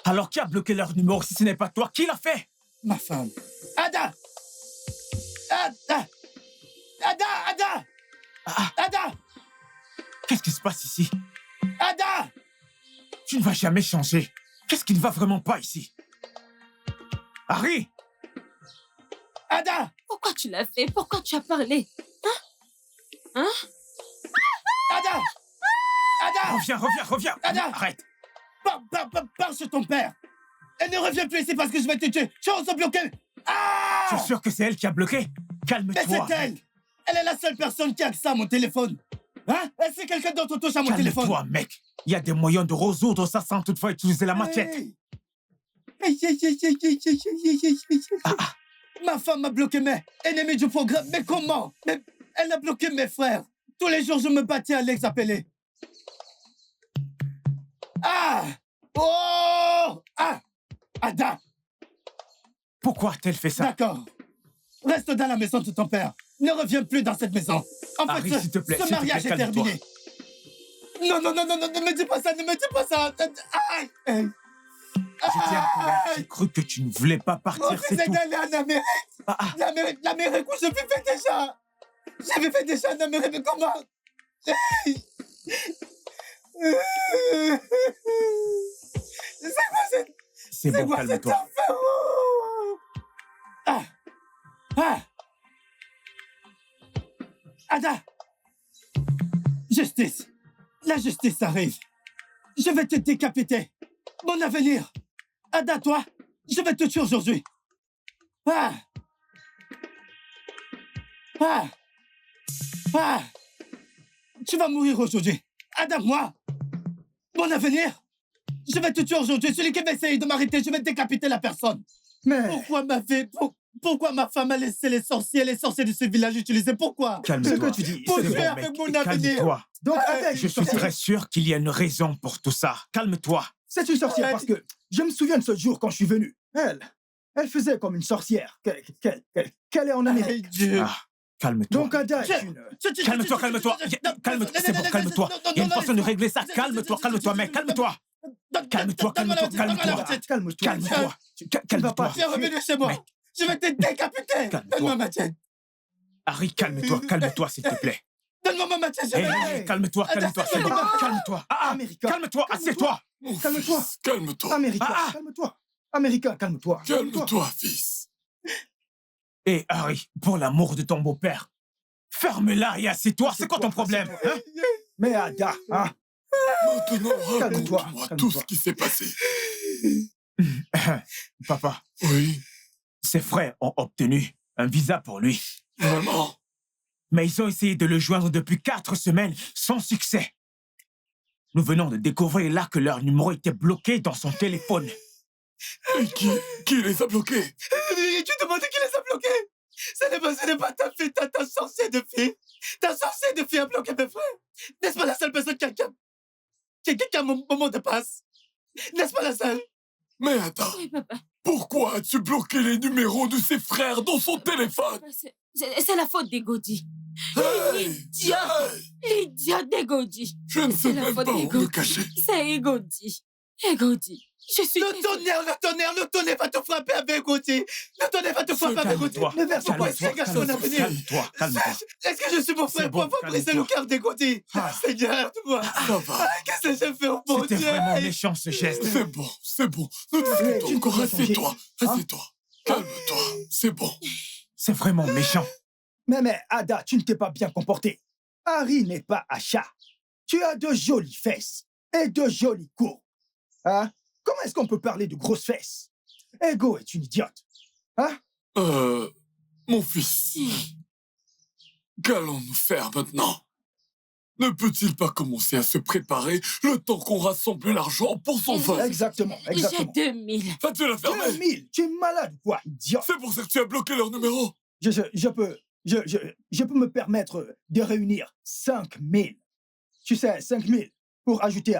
Alors qui a bloqué leur numéro si ce n'est pas toi? Qui l'a fait? Ma femme. Ada! Ada! Qu'est-ce qui se passe ici? Ada! Tu ne vas jamais changer. Qu'est-ce qui ne va vraiment pas ici? Harry! Ada! Pourquoi tu l'as fait? Pourquoi tu as parlé? Hein? Ada! Reviens! Ada! Arrête! Pars sur ton père! Elle ne revient plus ici parce que je vais te tuer! Tu oses bloquer! Ah! Tu es sûr que c'est elle qui a bloqué? Calme-toi! Mais c'est elle! Elle est la seule personne qui a accès à mon téléphone! Hein? Est-ce que quelqu'un d'autre touche à mon téléphone? Calme-toi, mec! Il y a des moyens de résoudre ça sans toutefois utiliser la machette! Ma femme a bloqué mes ennemis du programme. Mais comment? Mais elle a bloqué mes frères. Tous les jours, je me battais à les appeler. Ah! Oh! Ah! Ada! Pourquoi a-t-elle fait ça? D'accord. Reste dans la maison de ton père. Ne reviens plus dans cette maison. En Harry, fait, s'il te plaît, ce mariage est calme-toi. terminé. Non, ne me dis pas ça, Aïe! Aïe! J'étais incollable. J'ai cru que tu ne voulais pas partir, c'est tout. d'aller en Amérique. L'Amérique où je vivais déjà. J'avais fait déjà en Amérique, mais comment? C'est bon, calme-toi. Ada! Justice! La justice arrive. Je vais te décapiter. Mon avenir. Ada, toi, je vais te tuer aujourd'hui. Tu vas mourir aujourd'hui. Ada, moi. Mon avenir. Je vais te tuer aujourd'hui. Celui qui va essayer de m'arrêter, je vais décapiter la personne. Mais... Pourquoi ma femme a laissé les sorciers de ce village utiliser? Pourquoi? Calme-toi. Ce que tu dis, Pour C'est tuer bon, avec mec. mon avenir. Calme-toi. Donc, attends, Je suis très sûr qu'il y a une raison pour tout ça. Calme-toi. c'est une sorcière parce que je me souviens de ce jour quand je suis venu. Elle faisait comme une sorcière. Qu'elle est en Amérique. Dieu. Calme-toi. Donc, Ada est une... Calme-toi. Calme-toi. C'est bon, calme-toi. Il y a une façon de régler ça. Calme-toi, mec. Calme-toi. Calme-toi. Calme-toi. Viens revenir chez moi. Mec. Je vais te décapiter. Calme-toi. Donne-moi ma tienne. Harry, calme-toi, s'il te plaît. Donne-moi ma tienne. Hey, calme-toi, c'est bon. Calme-toi. Américain. Calme-toi, assieds-toi. Calme-toi. Calme-toi. Américain, calme-toi. Américain, calme-toi. Calme-toi, fils. Et Harry, pour l'amour de ton beau-père, ferme-la et assieds-toi. C'est quoi ton problème, hein? Mais Ada, hein? Maintenant, Calme-toi, raconte-moi tout calme-toi. ce qui s'est passé. Papa, Oui, ses frères ont obtenu un visa pour lui. maman. Mais ils ont essayé de le joindre depuis 4 semaines sans succès. Nous venons de découvrir là que leur numéro était bloqué dans son téléphone. Et qui les a bloqués? Tu demandes qui les a bloqués? Ce n'est pas ta fille, ta sorcière de fille. Ta sorcière de fille a bloqué mes frères. N'est-ce pas la seule personne qui a mon mot de passe? N'est-ce pas la seule? Mais attends, Oui, papa. pourquoi as-tu bloqué les numéros de ses frères dans son téléphone? C'est la faute des Gaudi. Idiot! Idiot d'Egodi! Je ne sais C'est la même faute pas où me d'Egodi. cacher. C'est Egodi. Egodi. Je suis Le tonnerre va te frapper avec Gauthier. Le tonnerre va te frapper avec Gauthier. Calme-toi. Ne verse pas, Calme-toi. c'est gâche mon avenir. Calme-toi. Calme-toi. Est-ce que je suis mon frère C'est bon, pour avoir brisé le calme-toi. cœur des Gauthier? Seigneur, toi. Ça va. Qu'est-ce que j'ai fait au bon C'était Dieu? vraiment méchant ce geste. C'est bon, c'est bon. Nous tu discutons ne encore. peux pas changer. Assieds-toi. Hein? Assieds-toi. Calme-toi. C'est bon. C'est vraiment méchant. Mais, Ada, tu ne t'es pas bien comporté. Harry n'est pas un chat. Tu as de jolies fesses et de jolis courbes. Hein? Comment est-ce qu'on peut parler de grosses fesses? Ego est une idiote. Hein? Mon fils. Qu'allons-nous faire maintenant? Ne peut-il pas commencer à se préparer le temps qu'on rassemble l'argent pour son vol? Exactement, J'ai exactement. 2000. Vas-tu la fermer? 2000, tu es malade ou quoi, idiot? C'est pour ça que tu as bloqué leur numéro? Je peux me permettre de réunir 5000. Tu sais, 5000 pour ajouter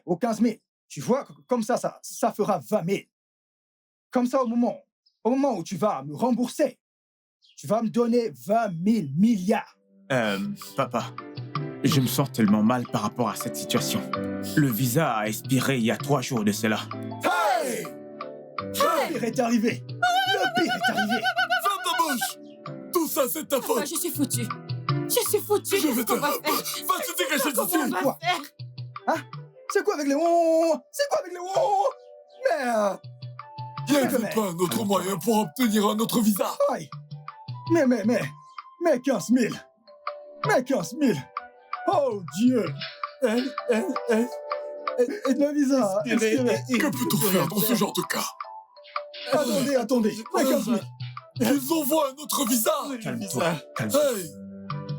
aux 15 000. Tu vois, comme ça fera 20 000. Comme ça, au moment où tu vas me rembourser, tu vas me donner 20 000 milliards. Papa, je me sens tellement mal par rapport à cette situation. Le visa a expiré il y a 3 jours de cela. Hey! Le pire est arrivé. Le pire est arrivé. Ferme ta bouche! Tout ça, c'est ta Papa, faute! je suis foutu. Je suis foutu. Je vais Qu'est-ce te... qu'on va faire? Vas-tu dégager Qu'est-ce qu'on d'ici? va Quoi? faire? Hein? C'est quoi avec les oh? C'est quoi avec les oh? Il n'y avait pas un autre moyen pour obtenir un autre visa? Aïe. Mais 15 000. Mais 15 000. Oh Dieu. Le visa. expiré. Que peut-on faire dans ce genre de cas? Attendez. Mais 15 000. Ils envoient un autre visa! Calme-toi. Calme-toi. Hey!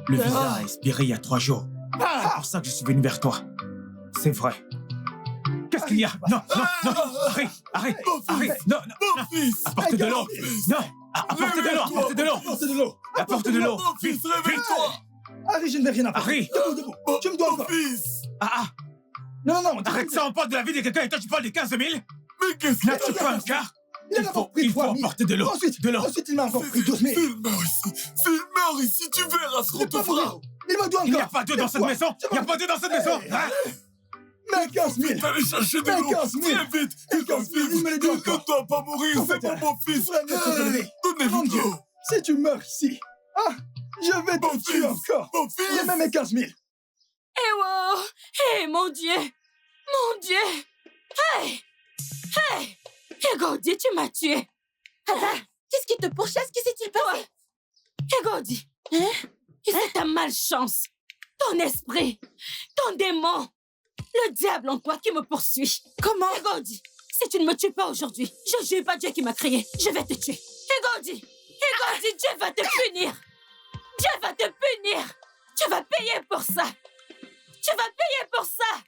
Le visa a expiré il y a 3 jours. C'est pour ça que je suis venu vers toi. C'est vrai. Qu'est-ce qu'il y a? Non. Arrête. Non. Mon fils! Apporte de l'eau. Non. Apporte de l'eau. Apporte de l'eau. Mon fils, réveille-toi! Harry, je ne vais rien apporter. Harry. Debout. Tu me dois Mon encore. fils! Non. Arrête ça, on parle de la vie de quelqu'un et toi tu parles de 15 000? Mais qu'est-ce que N'as-tu pas un quart? Il en a encore pris Il faut 3 000. apporter de l'eau. Ensuite, il m'a encore pris 12 000. S'il meurt ici, tu verras ce qu'on C'est te pas fera! vrai. Il me doit encore. Il n'y a pas d'eau dans cette maison. Il n'y a pas d'eau dans cette maison. Hein? Mais 15 000. Vite, allez chercher de Mais l'eau! 15 000. Très vite! Mais Il doit 15 000, il me les vivre! doit Il ne encore. doit pas mourir! C'est Peut-être. pour mon fils! Tu ferais mieux de te lever. Mon Donnez-lui de Dieu, l'eau! si tu meurs ici, je vais Mon te tuer fils. encore. Mon fils! Et même mes 15 000. Eh wow! Eh mon Dieu! Mon Dieu! Hey! Egodi, tu m'as tué! Qu'est-ce qui te pourchasse? Que s'est-il passé? Egodi! Et c'est ta malchance! Ton esprit! Ton démon! Le diable en toi qui me poursuit! Comment? Egodi! Si tu ne me tues pas aujourd'hui, je jure pas Dieu qui m'a créé, je vais te tuer! Egodi! Dieu va te punir! Dieu va te punir! Tu vas payer pour ça! Tu vas payer pour ça!